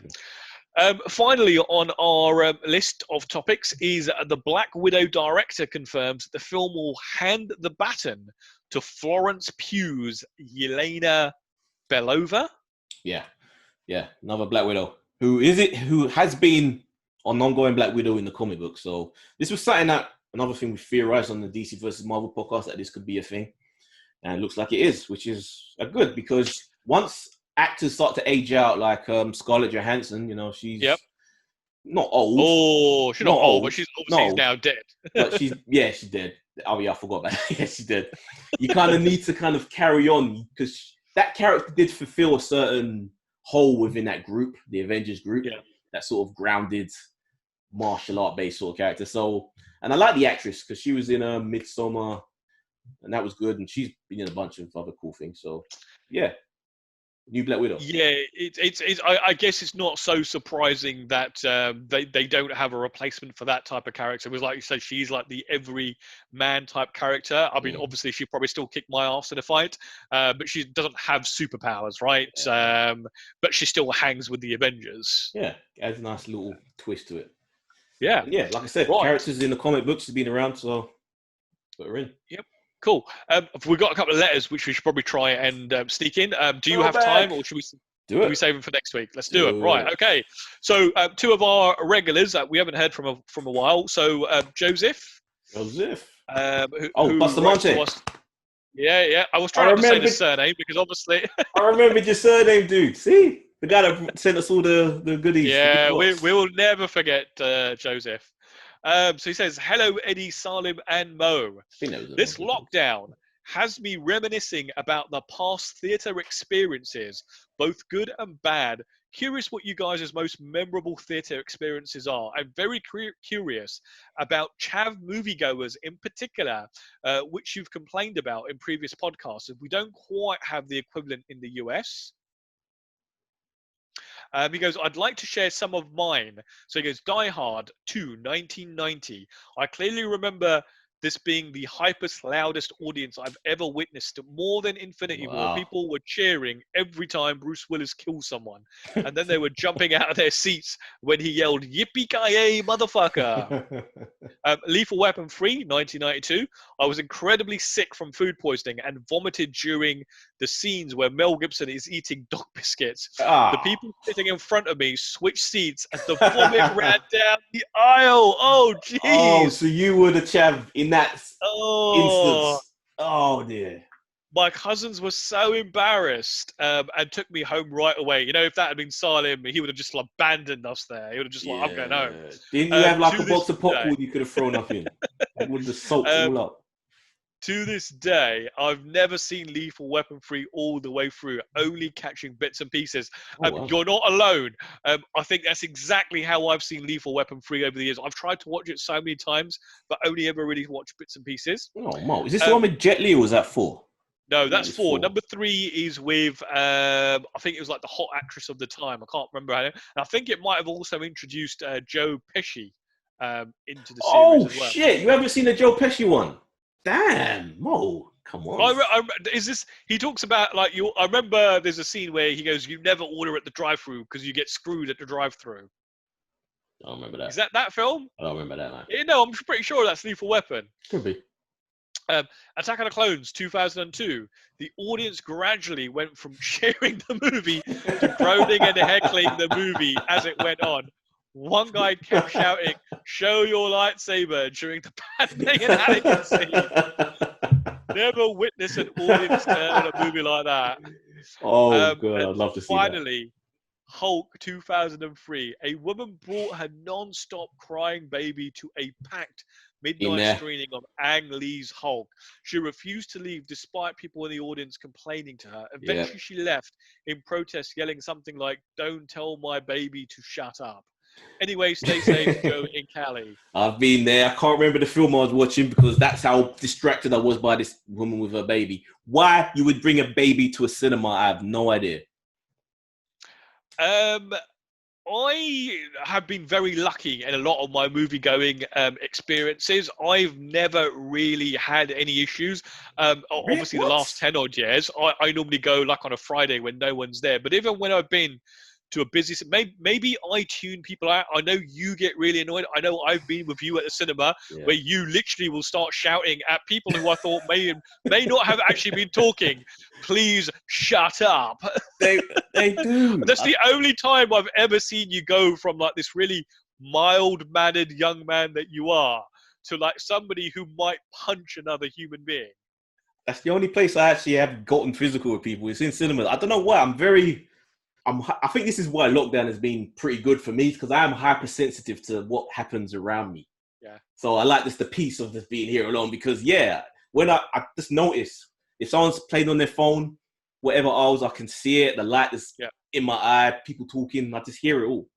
Speaker 2: Finally, on our list of topics is the Black Widow director confirms the film will hand the baton to Florence Pugh's Yelena Belova.
Speaker 3: Yeah, another Black Widow. Who has been an ongoing Black Widow in the comic book. So this was something that another thing we theorized on the DC versus Marvel podcast, that this could be a thing, and it looks like it is, which is good because once actors start to age out, like Scarlett Johansson, she's not old.
Speaker 2: Oh, she's not old, but she's obviously now dead.
Speaker 3: But she's dead. Oh yeah, I forgot about that. Yeah, she's dead. You kind of need to kind of carry on because that character did fulfill a certain hole within that group, the Avengers group.
Speaker 2: Yeah.
Speaker 3: That sort of grounded martial art based sort of character. So, and I like the actress because she was in Midsommar, and that was good. And she's been in a bunch of other cool things. So, yeah. New Black Widow.
Speaker 2: Yeah, I guess it's not so surprising that they don't have a replacement for that type of character. Because, like you said, she's like the every man type character. I mean, obviously, she probably still kick my ass in a fight, but she doesn't have superpowers, right? Yeah. But she still hangs with the Avengers.
Speaker 3: Yeah, adds a nice little twist to it.
Speaker 2: Yeah,
Speaker 3: and yeah, like I said, characters in the comic books have been around, so put her in.
Speaker 2: Yep. Cool. We've got a couple of letters which we should probably try and sneak in. Do you have time, or should we we save them for next week? Let's do it. Right. Okay. So two of our regulars that we haven't heard from a while. So Joseph.
Speaker 3: Who
Speaker 2: Bustamante. Yeah. I was trying to say the surname because obviously.
Speaker 3: I remembered your surname, dude. See, the guy that sent us all the goodies.
Speaker 2: Yeah, we will never forget Joseph. So he says, hello, Eddie, Salim, and Mo. This lockdown has me reminiscing about the past theatre experiences, both good and bad. Curious what you guys' most memorable theatre experiences are. I'm very curious about Chav moviegoers in particular, which you've complained about in previous podcasts. We don't quite have the equivalent in the US. He goes, I'd like to share some of mine. So he goes, Die Hard 2, 1990. I clearly remember this being the hypest, loudest audience I've ever witnessed. More than Infinity War, people were cheering every time Bruce Willis killed someone. And then they were jumping out of their seats when he yelled, Yippee-ki-yay, motherfucker. Lethal Weapon 3, 1992. I was incredibly sick from food poisoning and vomited during the scenes where Mel Gibson is eating dog biscuits. The people sitting in front of me switched seats as the vomit ran down the aisle. Oh, jeez.
Speaker 3: Oh, so you were the chav in that instance. Oh, dear.
Speaker 2: My cousins were so embarrassed and took me home right away. If that had been Salim, he would have just abandoned us there. He would have just I'm going home.
Speaker 3: Didn't you have a box of popcorn you could have thrown up in? That would have soaked all up.
Speaker 2: To this day, I've never seen Lethal Weapon 3 all the way through, only catching bits and pieces. You're not alone. I think that's exactly how I've seen Lethal Weapon 3 over the years. I've tried to watch it so many times, but only ever really watched bits and pieces.
Speaker 3: Oh, Mo. Is this the one with Jet Li, or was that 4?
Speaker 2: No, that's 4. Number 3 is with, I think it was like the hot actress of the time. I can't remember her name. And I think it might have also introduced Joe Pesci into the series as well. Oh,
Speaker 3: shit. You haven't seen the Joe Pesci one? Damn, Mo, come on.
Speaker 2: He talks about I remember there's a scene where he goes, you never order at the drive-thru because you get screwed at the drive-thru.
Speaker 3: I don't remember that.
Speaker 2: Is that film?
Speaker 3: I don't remember that, man.
Speaker 2: Yeah, no, I'm pretty sure that's Lethal Weapon.
Speaker 3: Could be.
Speaker 2: Attack of the Clones 2002. The audience gradually went from cheering the movie to groaning and heckling the movie as it went on. One guy kept shouting, show your lightsaber during the Padme and Anakin scene. Never witnessed an audience turn on a movie like that.
Speaker 3: Oh, God, I'd love to see
Speaker 2: finally, Hulk 2003. A woman brought her non-stop crying baby to a packed midnight screening of Ang Lee's Hulk. She refused to leave despite people in the audience complaining to her. Eventually, she left in protest, yelling something like, "Don't tell my baby to shut up." Anyway, stay safe, Joe in Cali.
Speaker 3: I've been there. I can't remember the film I was watching because that's how distracted I was by this woman with her baby. Why you would bring a baby to a cinema, I have no idea.
Speaker 2: I have been very lucky in a lot of my movie-going experiences. I've never really had any issues. Obviously, the last 10 odd years, I normally go like on a Friday when no one's there. But even when I've been to a busy, maybe I tune people out. I know you get really annoyed. I know I've been with you at the cinema where you literally will start shouting at people who I thought may not have actually been talking. Please shut up.
Speaker 3: They do.
Speaker 2: That's the only time I've ever seen you go from like this really mild-mannered young man that you are to like somebody who might punch another human being.
Speaker 3: That's the only place I actually have gotten physical with people. It's in cinemas. I don't know why. I think this is why lockdown has been pretty good for me because I am hypersensitive to what happens around me.
Speaker 2: Yeah.
Speaker 3: So I like the peace of just being here alone because when I just notice if someone's playing on their phone, whatever hours I can see it, the light is in my eye, people talking, I just hear it all.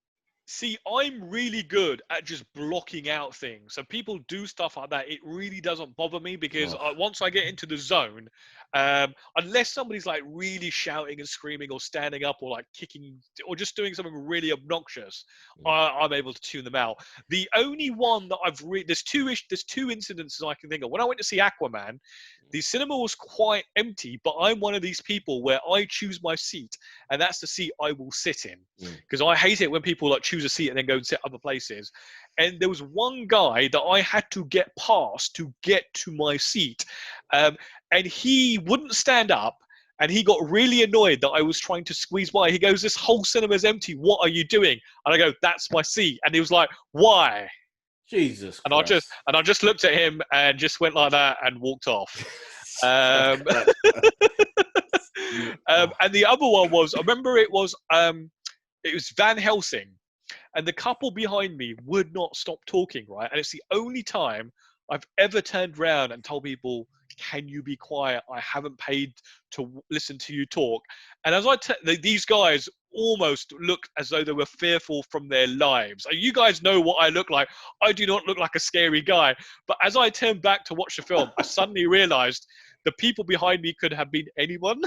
Speaker 2: See, I'm really good at just blocking out things. So people do stuff like that. It really doesn't bother me because once I get into the zone, unless somebody's like really shouting and screaming or standing up or like kicking or just doing something really obnoxious, I'm able to tune them out. The only one that there's two incidences I can think of. When I went to see Aquaman, the cinema was quite empty, but I'm one of these people where I choose my seat, and that's the seat I will sit in. Because I hate it when people like choose a seat and then go and sit other places. And there was one guy that I had to get past to get to my seat, and he wouldn't stand up. And he got really annoyed that I was trying to squeeze by. He goes, "This whole cinema's empty. What are you doing?" And I go, "That's my seat." And he was like, "Why?"
Speaker 3: Jesus
Speaker 2: and
Speaker 3: Christ.
Speaker 2: I just looked at him and just went like that and walked off. And the other one was, I remember it was Van Helsing, and the couple behind me would not stop talking, right? And it's the only time I've ever turned around and told people, "Can you be quiet? I haven't paid to listen to you talk." And as these guys almost looked as though they were fearful from their lives. You guys know what I look like. I do not look like a scary guy. But as I turned back to watch the film, I suddenly realized the people behind me could have been anyone.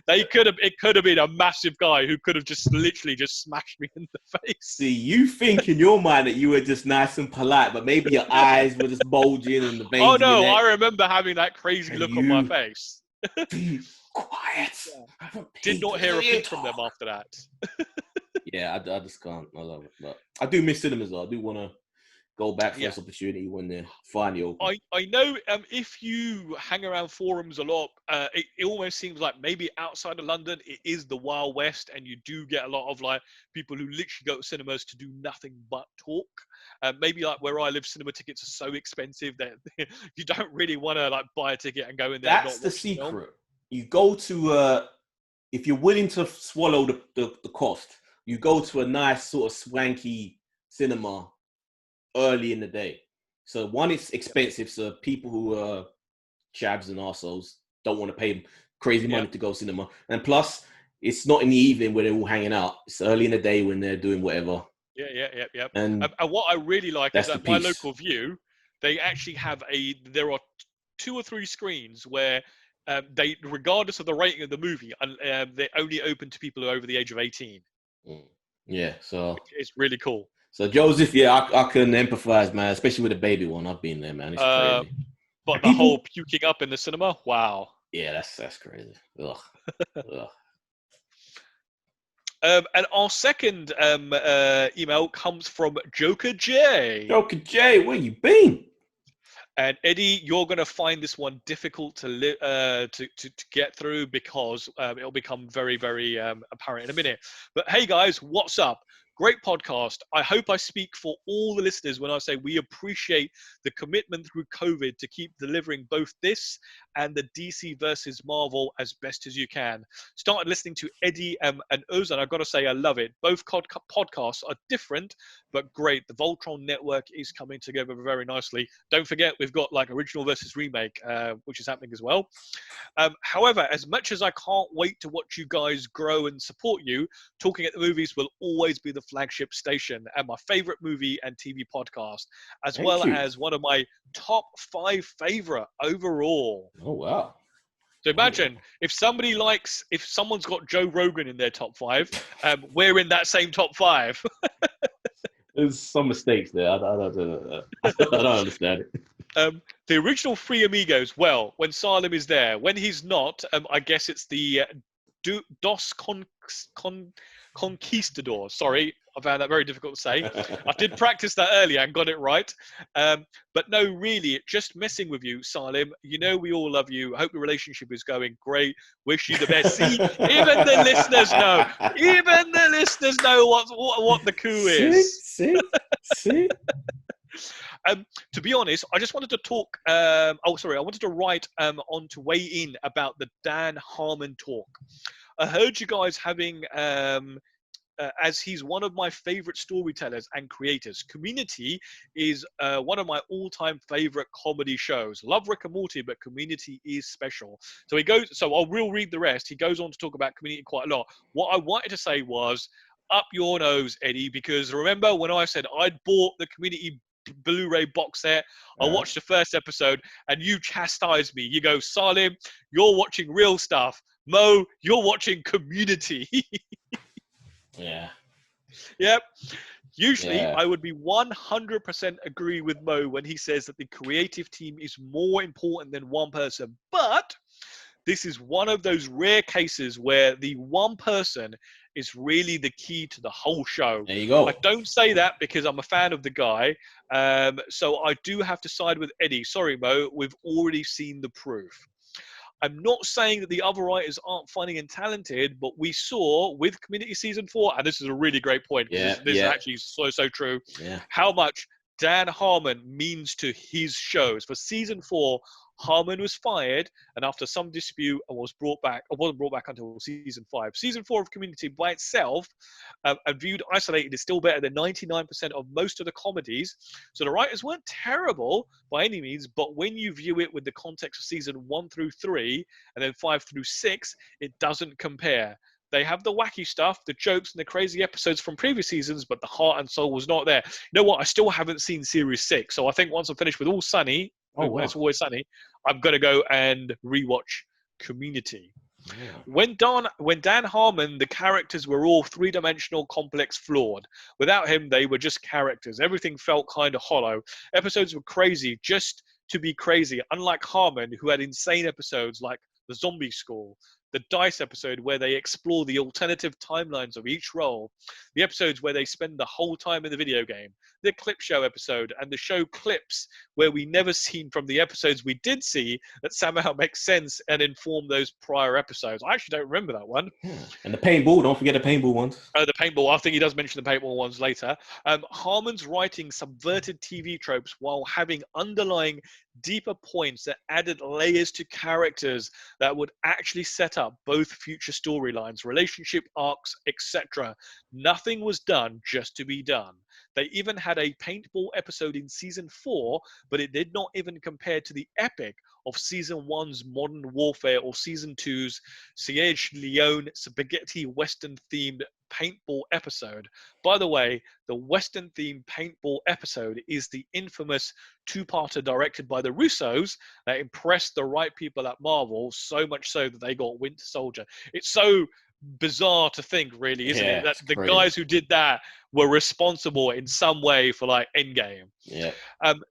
Speaker 2: It could have been a massive guy who could have just literally just smashed me in the face.
Speaker 3: See, you think in your mind that you were just nice and polite, but maybe your eyes were just bulging and the veins.
Speaker 2: Oh no, I remember having that crazy look on my face.
Speaker 3: Be quiet.
Speaker 2: Yeah. Did not hear a peep from them after that.
Speaker 3: Yeah, I just can't. I love it. But I do miss cinemas though. I do want to go back for this opportunity when they're finally open.
Speaker 2: I know if you hang around forums a lot, it almost seems like maybe outside of London, it is the Wild West, and you do get a lot of like people who literally go to cinemas to do nothing but talk. Maybe like where I live, cinema tickets are so expensive that you don't really want to like buy a ticket and go in there.
Speaker 3: That's the secret. You go to if you're willing to swallow the cost, you go to a nice sort of swanky cinema early in the day. So one, it's expensive, so people who are chabs and arseholes don't want to pay crazy money to go cinema. And plus, it's not in the evening where they're all hanging out. It's early in the day when they're doing whatever.
Speaker 2: Yeah.
Speaker 3: And
Speaker 2: what I really like is that my
Speaker 3: piece.
Speaker 2: local View, they actually have there are 2 or 3 screens where they, regardless of the rating of the movie, they're only open to people who are over the age of 18.
Speaker 3: Yeah, so
Speaker 2: it's really cool.
Speaker 3: So Joseph, I can empathize, man, especially with the baby one. I've been there, man. It's crazy.
Speaker 2: But the whole puking up in the cinema, wow.
Speaker 3: Yeah, that's crazy. Ugh. Ugh.
Speaker 2: And our second email comes from Joker J.
Speaker 3: Joker J, where you been?
Speaker 2: And Eddie, you're going to find this one difficult to get through because it'll become very, very apparent in a minute. But hey, guys, what's up? Great podcast. I hope I speak for all the listeners when I say we appreciate the commitment through COVID to keep delivering both this and the DC versus Marvel as best as you can. Started listening to Eddie and Uz, and I've got to say I love it. Both podcasts are different, but great. The Voltron network is coming together very nicely. Don't forget, we've got like original versus remake, which is happening as well. However, as much as I can't wait to watch you guys grow and support you, Talking at the Movies will always be the flagship station and my favorite movie and TV podcast, as
Speaker 3: Thank
Speaker 2: well
Speaker 3: you.
Speaker 2: as one of my top 5 favorite overall.
Speaker 3: Oh, wow.
Speaker 2: So imagine if someone's got Joe Rogan in their top 5, we're in that same top 5.
Speaker 3: There's some mistakes there. I don't understand it.
Speaker 2: The original Three Amigos, well, when Salem is there. When he's not, I guess it's the Dos Conquistadors. Sorry, I found that very difficult to say. I did practice that earlier and got it right. But no, really, just messing with you, Salim. You know we all love you. I hope your relationship is going great. Wish you the best. See, even the listeners know. Even the listeners know what the coup is.
Speaker 3: See?
Speaker 2: To be honest, I just wanted to talk. I wanted to write on to weigh in about the Dan Harmon talk. I heard you guys having, as he's one of my favorite storytellers and creators. Community is one of my all-time favorite comedy shows. Love Rick and Morty, but Community is special. So he goes. So I will read the rest. He goes on to talk about Community quite a lot. What I wanted to say was, up your nose, Eddie, because remember when I said I'd bought the Community Blu-ray box set, I watched the first episode, and you chastised me. You go, Salim, you're watching real stuff. Mo, you're watching Community.
Speaker 3: Yeah.
Speaker 2: Yep. Usually, I would be 100% agree with Mo when he says that the creative team is more important than one person. But this is one of those rare cases where the one person is really the key to the whole show.
Speaker 3: There you go.
Speaker 2: I don't say that because I'm a fan of the guy. So I do have to side with Eddie. Sorry, Mo, we've already seen the proof. I'm not saying that the other writers aren't funny and talented, but we saw with Community Season 4, and this is a really great point, this is actually so true, how much Dan Harmon means to his shows. For Season 4, Harmon was fired, and after some dispute, wasn't brought back until Season 5. Season 4 of Community by itself, and viewed isolated, is still better than 99% of most of the comedies. So the writers weren't terrible by any means, but when you view it with the context of Season 1 through 3, and then 5 through 6, it doesn't compare. They have the wacky stuff, the jokes, and the crazy episodes from previous seasons, but the heart and soul was not there. You know what? I still haven't seen Series 6, so I think once I'm finished with All Sunny, It's Always Sunny, I'm going to go and rewatch Community. Yeah. When Dan Harmon, the characters were all three-dimensional, complex, flawed. Without him, they were just characters. Everything felt kind of hollow. Episodes were crazy just to be crazy, unlike Harmon, who had insane episodes like The Zombie School, the Dice episode where they explore the alternative timelines of each role, the episodes where they spend the whole time in the video game, the Clip Show episode, and the show clips where we never seen from the episodes we did see that somehow make sense and inform those prior episodes. I actually don't remember that one.
Speaker 3: And the paintball, don't forget the paintball ones.
Speaker 2: The paintball, I think he does mention the paintball ones later. Harmon's writing subverted TV tropes while having underlying deeper points that added layers to characters that would actually set up both future storylines, relationship arcs, etc. Nothing was done just to be done. They even had a paintball episode in Season 4, but it did not even compare to the epic of Season 1's Modern Warfare or Season 2's Sierra Leone spaghetti Western-themed paintball episode. By the way, the Western-themed paintball episode is the infamous two-parter directed by the Russos that impressed the right people at Marvel, so much so that they got Winter Soldier. It's so bizarre to think, really, isn't it? That the guys who did that were responsible in some way for like Endgame.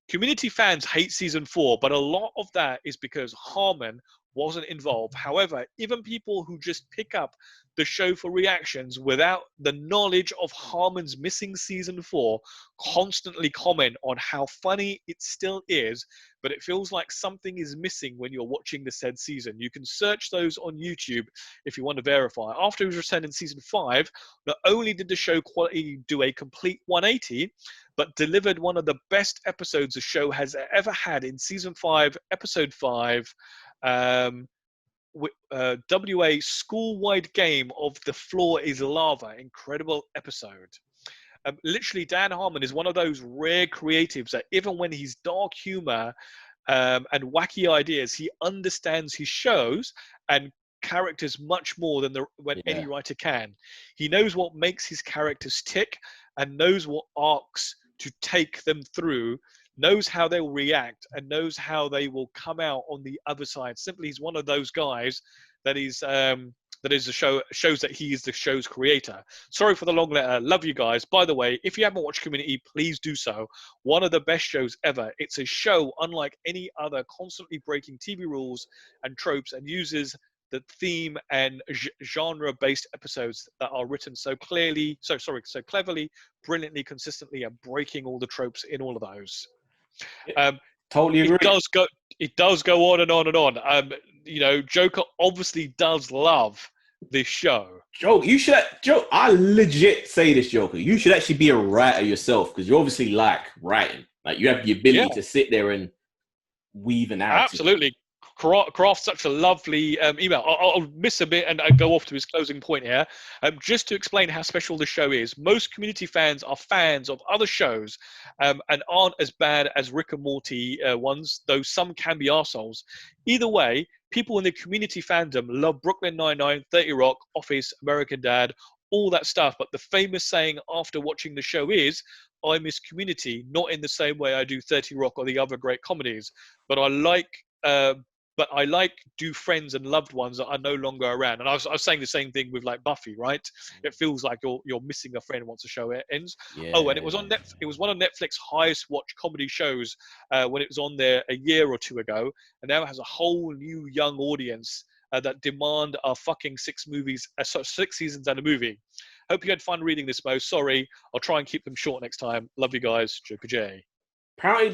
Speaker 2: Community fans hate Season 4, but a lot of that is because Harmon wasn't involved. However, even people who just pick up the show for reactions without the knowledge of Harmon's missing Season 4 constantly comment on how funny it still is, but it feels like something is missing when you're watching the said season. You can search those on YouTube if you want to verify. After his return in Season 5, not only did the show quality do a complete 180, but delivered one of the best episodes the show has ever had in Season 5, Episode 5, WA school-wide game of The Floor is Lava. Incredible episode. Literally, Dan Harmon is one of those rare creatives that even when he's dark humor and wacky ideas, he understands his shows and characters much more than any writer can. He knows what makes his characters tick and knows what arcs to take them through, knows how they'll react, and knows how they will come out on the other side. Simply, he's one of those guys that is shows that he is the show's creator. Sorry for the long letter. Love you guys. By the way, if you haven't watched Community, please do so. One of the best shows ever. It's a show unlike any other, constantly breaking TV rules and tropes, and uses the theme and genre-based episodes that are written so cleverly, brilliantly, consistently, and breaking all the tropes in all of those.
Speaker 3: Totally agree.
Speaker 2: It does go on and on and on. Joker obviously does love this show.
Speaker 3: Joe, I legit say this, Joker. You should actually be a writer yourself, because you obviously like writing. Like, you have the ability to sit there and weave an narrative.
Speaker 2: Absolutely. Craft such a lovely email. I'll miss a bit and go off to his closing point here. Just to explain how special the show is. Most Community fans are fans of other shows and aren't as bad as Rick and Morty ones, though some can be arseholes. Either way, people in the Community fandom love Brooklyn Nine-Nine, 30 Rock, Office, American Dad, all that stuff. But the famous saying after watching the show is, I miss Community, not in the same way I do 30 Rock or the other great comedies, but I like do friends and loved ones that are no longer around. And I was saying the same thing with like Buffy, right? It feels like you're missing a friend once the show ends. Yeah. Oh, and it was on Netflix. It was one of Netflix's highest watched comedy shows when it was on there a year or two ago, and now it has a whole new young audience that demand our fucking 6 seasons and a movie. Hope you had fun reading this, Mo. Sorry, I'll try and keep them short next time. Love you guys, Joker J.
Speaker 3: Apparently,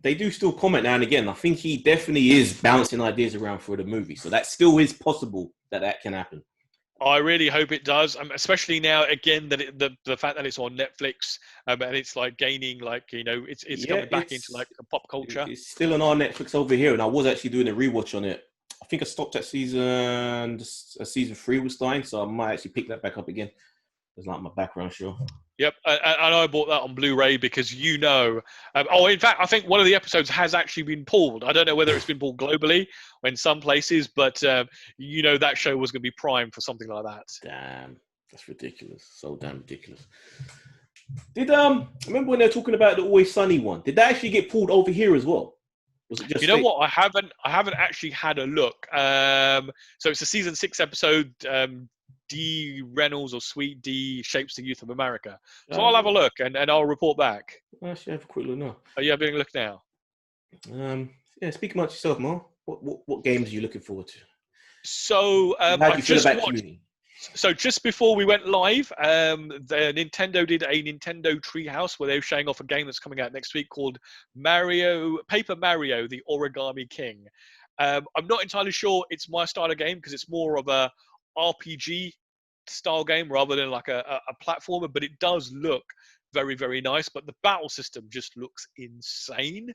Speaker 3: they do still comment now and again. I think he definitely is bouncing ideas around for the movie. So that still is possible that can happen.
Speaker 2: I really hope it does, especially now, again, that the fact that it's on Netflix and it's like gaining, it's coming back into like a pop culture.
Speaker 3: It's still on our Netflix over here, and I was actually doing a rewatch on it. I think I stopped at season 3 was starting, so I might actually pick that back up again. It's like my background show.
Speaker 2: Yep, and I bought that on Blu-ray because in fact, I think one of the episodes has actually been pulled. I don't know whether it's been pulled globally or in some places, but that show was going to be primed for something like that.
Speaker 3: Damn, that's ridiculous. So damn ridiculous. Did remember when they were talking about the Always Sunny one? Did that actually get pulled over here as well? Was it just
Speaker 2: what? I haven't actually had a look. So it's a season 6 episode. D. Reynolds or Sweet D shapes the youth of America. So I'll have a look and I'll report back.
Speaker 3: I should have a quick look now.
Speaker 2: Are you having a look now?
Speaker 3: Speak about yourself, Mo. What games are you looking forward to?
Speaker 2: So just before we went live, the Nintendo did a Nintendo Treehouse where they were showing off a game that's coming out next week called Paper Mario, the Origami King. I'm not entirely sure it's my style of game because it's more of a RPG style game rather than like a platformer, but it does look very, very nice. But the battle system just looks insane.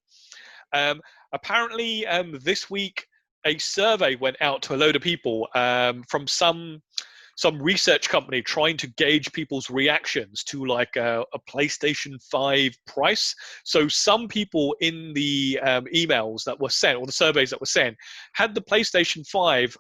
Speaker 2: Apparently, this week a survey went out to a load of people from some research company trying to gauge people's reactions to like a PlayStation 5 price. So some people in the emails that were sent or the surveys that were sent had the PlayStation 5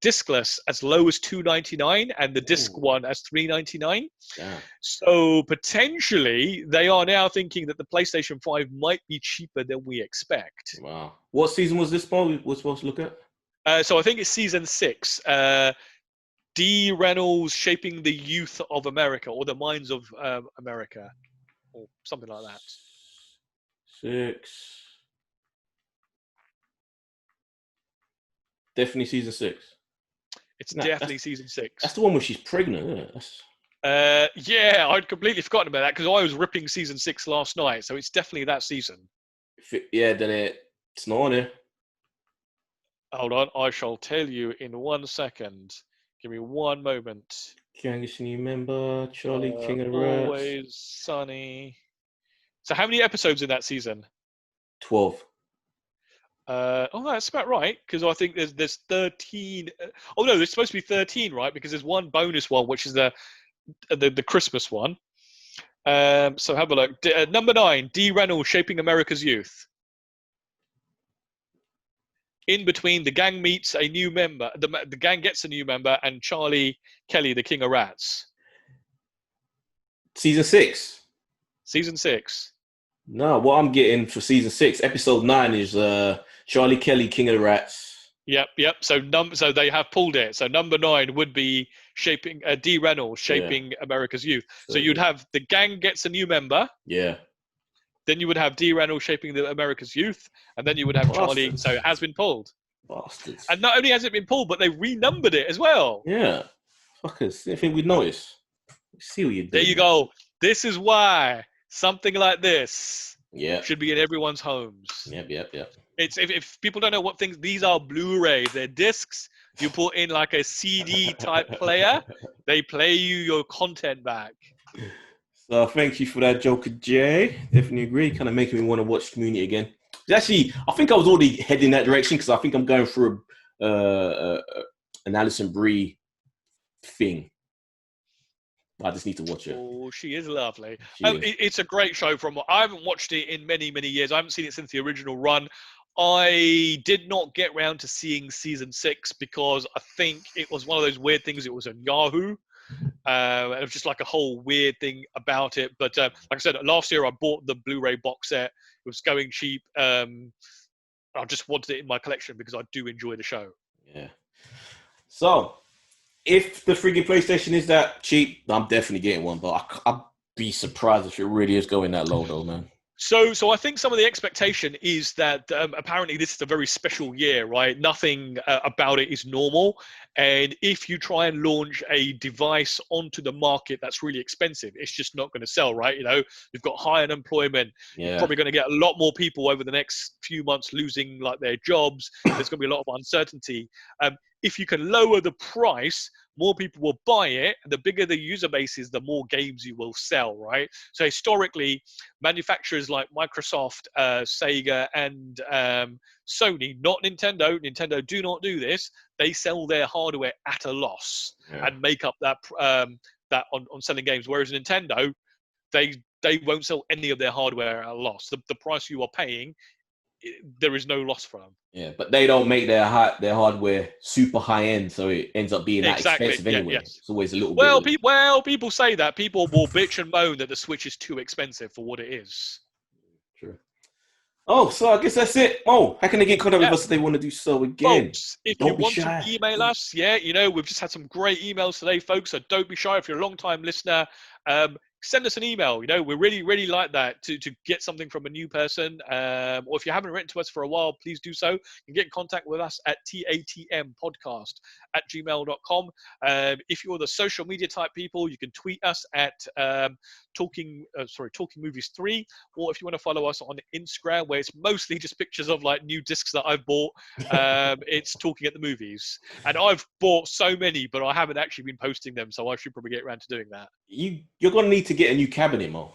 Speaker 2: discless as low as $299 and the disc one as $399.
Speaker 3: Yeah.
Speaker 2: So potentially they are now thinking that the PlayStation 5 might be cheaper than we expect.
Speaker 3: Wow. What season was this for? We're supposed to look at?
Speaker 2: So I think it's season 6. D. Reynolds shaping the youth of America or the minds of America or something like that.
Speaker 3: 6. Definitely season 6.
Speaker 2: It's definitely season 6.
Speaker 3: That's the one where she's pregnant, isn't it?
Speaker 2: Yeah, I'd completely forgotten about that because I was ripping season 6 last night. So it's definitely that season.
Speaker 3: Yeah, then it's not on here.
Speaker 2: Hold on, I shall tell you in 1 second. Give me one moment.
Speaker 3: Youngest new member, Charlie King of the Rats.
Speaker 2: Always Sunny. So how many episodes in that season?
Speaker 3: 12.
Speaker 2: That's about right, because I think there's 13. Oh no, there's supposed to be 13, right? Because there's one bonus one, which is the Christmas one. So have a look. Number 9, D. Reynolds, Shaping America's Youth. In between, the gang meets a new member. The gang gets a new member, and Charlie Kelly, the King of Rats.
Speaker 3: Season 6.
Speaker 2: Season 6.
Speaker 3: No, what I'm getting for season 6, episode 9 is Charlie Kelly, King of the Rats.
Speaker 2: Yep. So they have pulled it. So number 9 would be Shaping D. Reynolds, Shaping America's Youth. So you'd have the gang gets a new member.
Speaker 3: Yeah.
Speaker 2: Then you would have D. Reynolds, Shaping America's Youth, and then you would have Charlie. So it has been pulled.
Speaker 3: Bastards.
Speaker 2: And not only has it been pulled, but they renumbered it as well.
Speaker 3: Yeah. Fuckers. Anything we'd notice. See what you're doing.
Speaker 2: There you go. This is why something like this
Speaker 3: should
Speaker 2: be in everyone's homes.
Speaker 3: Yep.
Speaker 2: It's if people don't know what things, these are Blu-rays. They're discs. You put in like a CD type player. They play you your content back.
Speaker 3: So thank you for that, Joker J. Definitely agree. Kind of making me want to watch Community again. Actually, I think I was already heading that direction because I think I'm going through an Alison Brie thing. I just need to watch it.
Speaker 2: Oh, she is lovely. It's a great show. I haven't watched it in many, many years. I haven't seen it since the original run. I did not get round to seeing season 6 because I think it was one of those weird things. It was on Yahoo. And it was just like a whole weird thing about it. But like I said, last year I bought the Blu-ray box set. It was going cheap. I just wanted it in my collection because I do enjoy the show.
Speaker 3: Yeah. So, if the frigging PlayStation is that cheap, I'm definitely getting one. But I'd be surprised if it really is going that low, though, man.
Speaker 2: So I think some of the expectation is that apparently this is a very special year, right? Nothing about it is normal. And if you try and launch a device onto the market that's really expensive, it's just not going to sell, right? You know, you've got high unemployment.
Speaker 3: Yeah.
Speaker 2: You're probably going to get a lot more people over the next few months losing like their jobs. There's going to be a lot of uncertainty. If you can lower the price, more people will buy it. And the bigger the user base is, the more games you will sell, right? So historically, manufacturers like Microsoft, Sega, and Sony, not Nintendo. Nintendo do not do this. They sell their hardware at a loss and make up that on selling games. Whereas Nintendo, they won't sell any of their hardware at a loss. The price you are paying, there is no loss for them. Yeah,
Speaker 3: but they don't make their hardware super high end, so it ends up being that expensive anyway.
Speaker 2: Yes.
Speaker 3: It's always a little
Speaker 2: bit. People say that. People will bitch and moan that the Switch is too expensive for what it is.
Speaker 3: True. Oh, so I guess that's it. Oh, how can they get in contact with us if they want to do so again?
Speaker 2: Folks, if you want to email us, we've just had some great emails today, folks, so don't be shy. If you're a long-time listener, send us an email. You know, we really, really like that to get something from a new person. Or if you haven't written to us for a while, please do so. You can get in contact with us at tatmpodcast@gmail.com. If you're the social media type people, you can tweet us at Talking Movies 3, or if you want to follow us on Instagram, where it's mostly just pictures of like new discs that I've bought, it's Talking at the Movies. And I've bought so many, but I haven't actually been posting them, so I should probably get around to doing that.
Speaker 3: You're gonna need to get a new cabinet, Mo.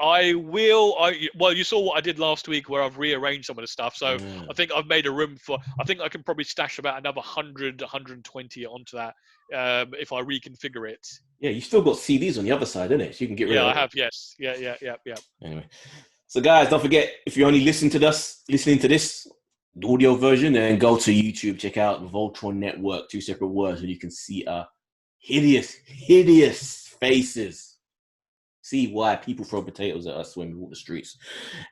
Speaker 2: I will. Well, you saw what I did last week, where I've rearranged some of the stuff. So I think I've made a room for. I think I can probably stash about another 100, 120 onto that if I reconfigure it.
Speaker 3: Yeah, you still got CDs on the other side, innit? So you can get rid of it.
Speaker 2: Yeah, I have. Yes. Yeah.
Speaker 3: Anyway, so guys, don't forget, if you're only listening to this the audio version, then go to YouTube, check out the Voltron Network, 2 separate words, and you can see hideous faces. See why people throw potatoes at us when we walk the streets.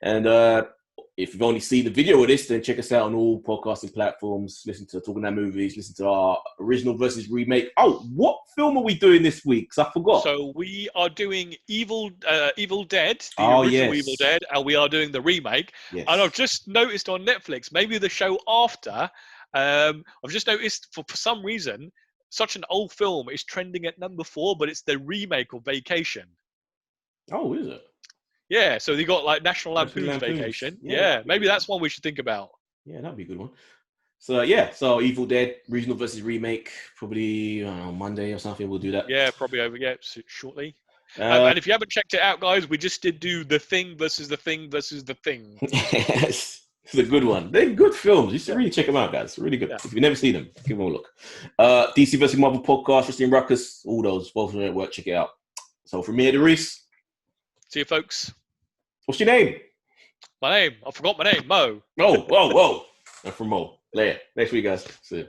Speaker 3: And if you've only seen the video of this, then check us out on all podcasting platforms. Listen to Talking About Movies. Listen to our original versus remake. Oh, what film are we doing this week? Because I forgot.
Speaker 2: So we are doing Evil Dead, the original Evil Dead, and we are doing the remake. Yes. And I've just noticed on Netflix, maybe the show after, I've just noticed for some reason, such an old film is trending at number 4, but it's the remake of Vacation.
Speaker 3: Oh, is it?
Speaker 2: Yeah, so they got like National Lampoon's Vacation. Yeah, maybe that's one we should think about.
Speaker 3: Yeah, that'd be a good one. So so Evil Dead original versus remake, probably Monday or something. We'll do that.
Speaker 2: Yeah, probably shortly. And if you haven't checked it out, guys, we just did do The Thing versus The Thing versus The Thing.
Speaker 3: Yes. It's a good one. They're good films. You should really check them out, guys. Really good. If you've never seen them, give them a look. DC vs. Marvel podcast, Wrestling Ruckus, all those, both of them at work. Check it out. So from me, Reese.
Speaker 2: See you, folks.
Speaker 3: What's your name?
Speaker 2: My name. I forgot my name. Mo.
Speaker 3: Whoa. I'm from Mo. Later. Next week, guys. See you.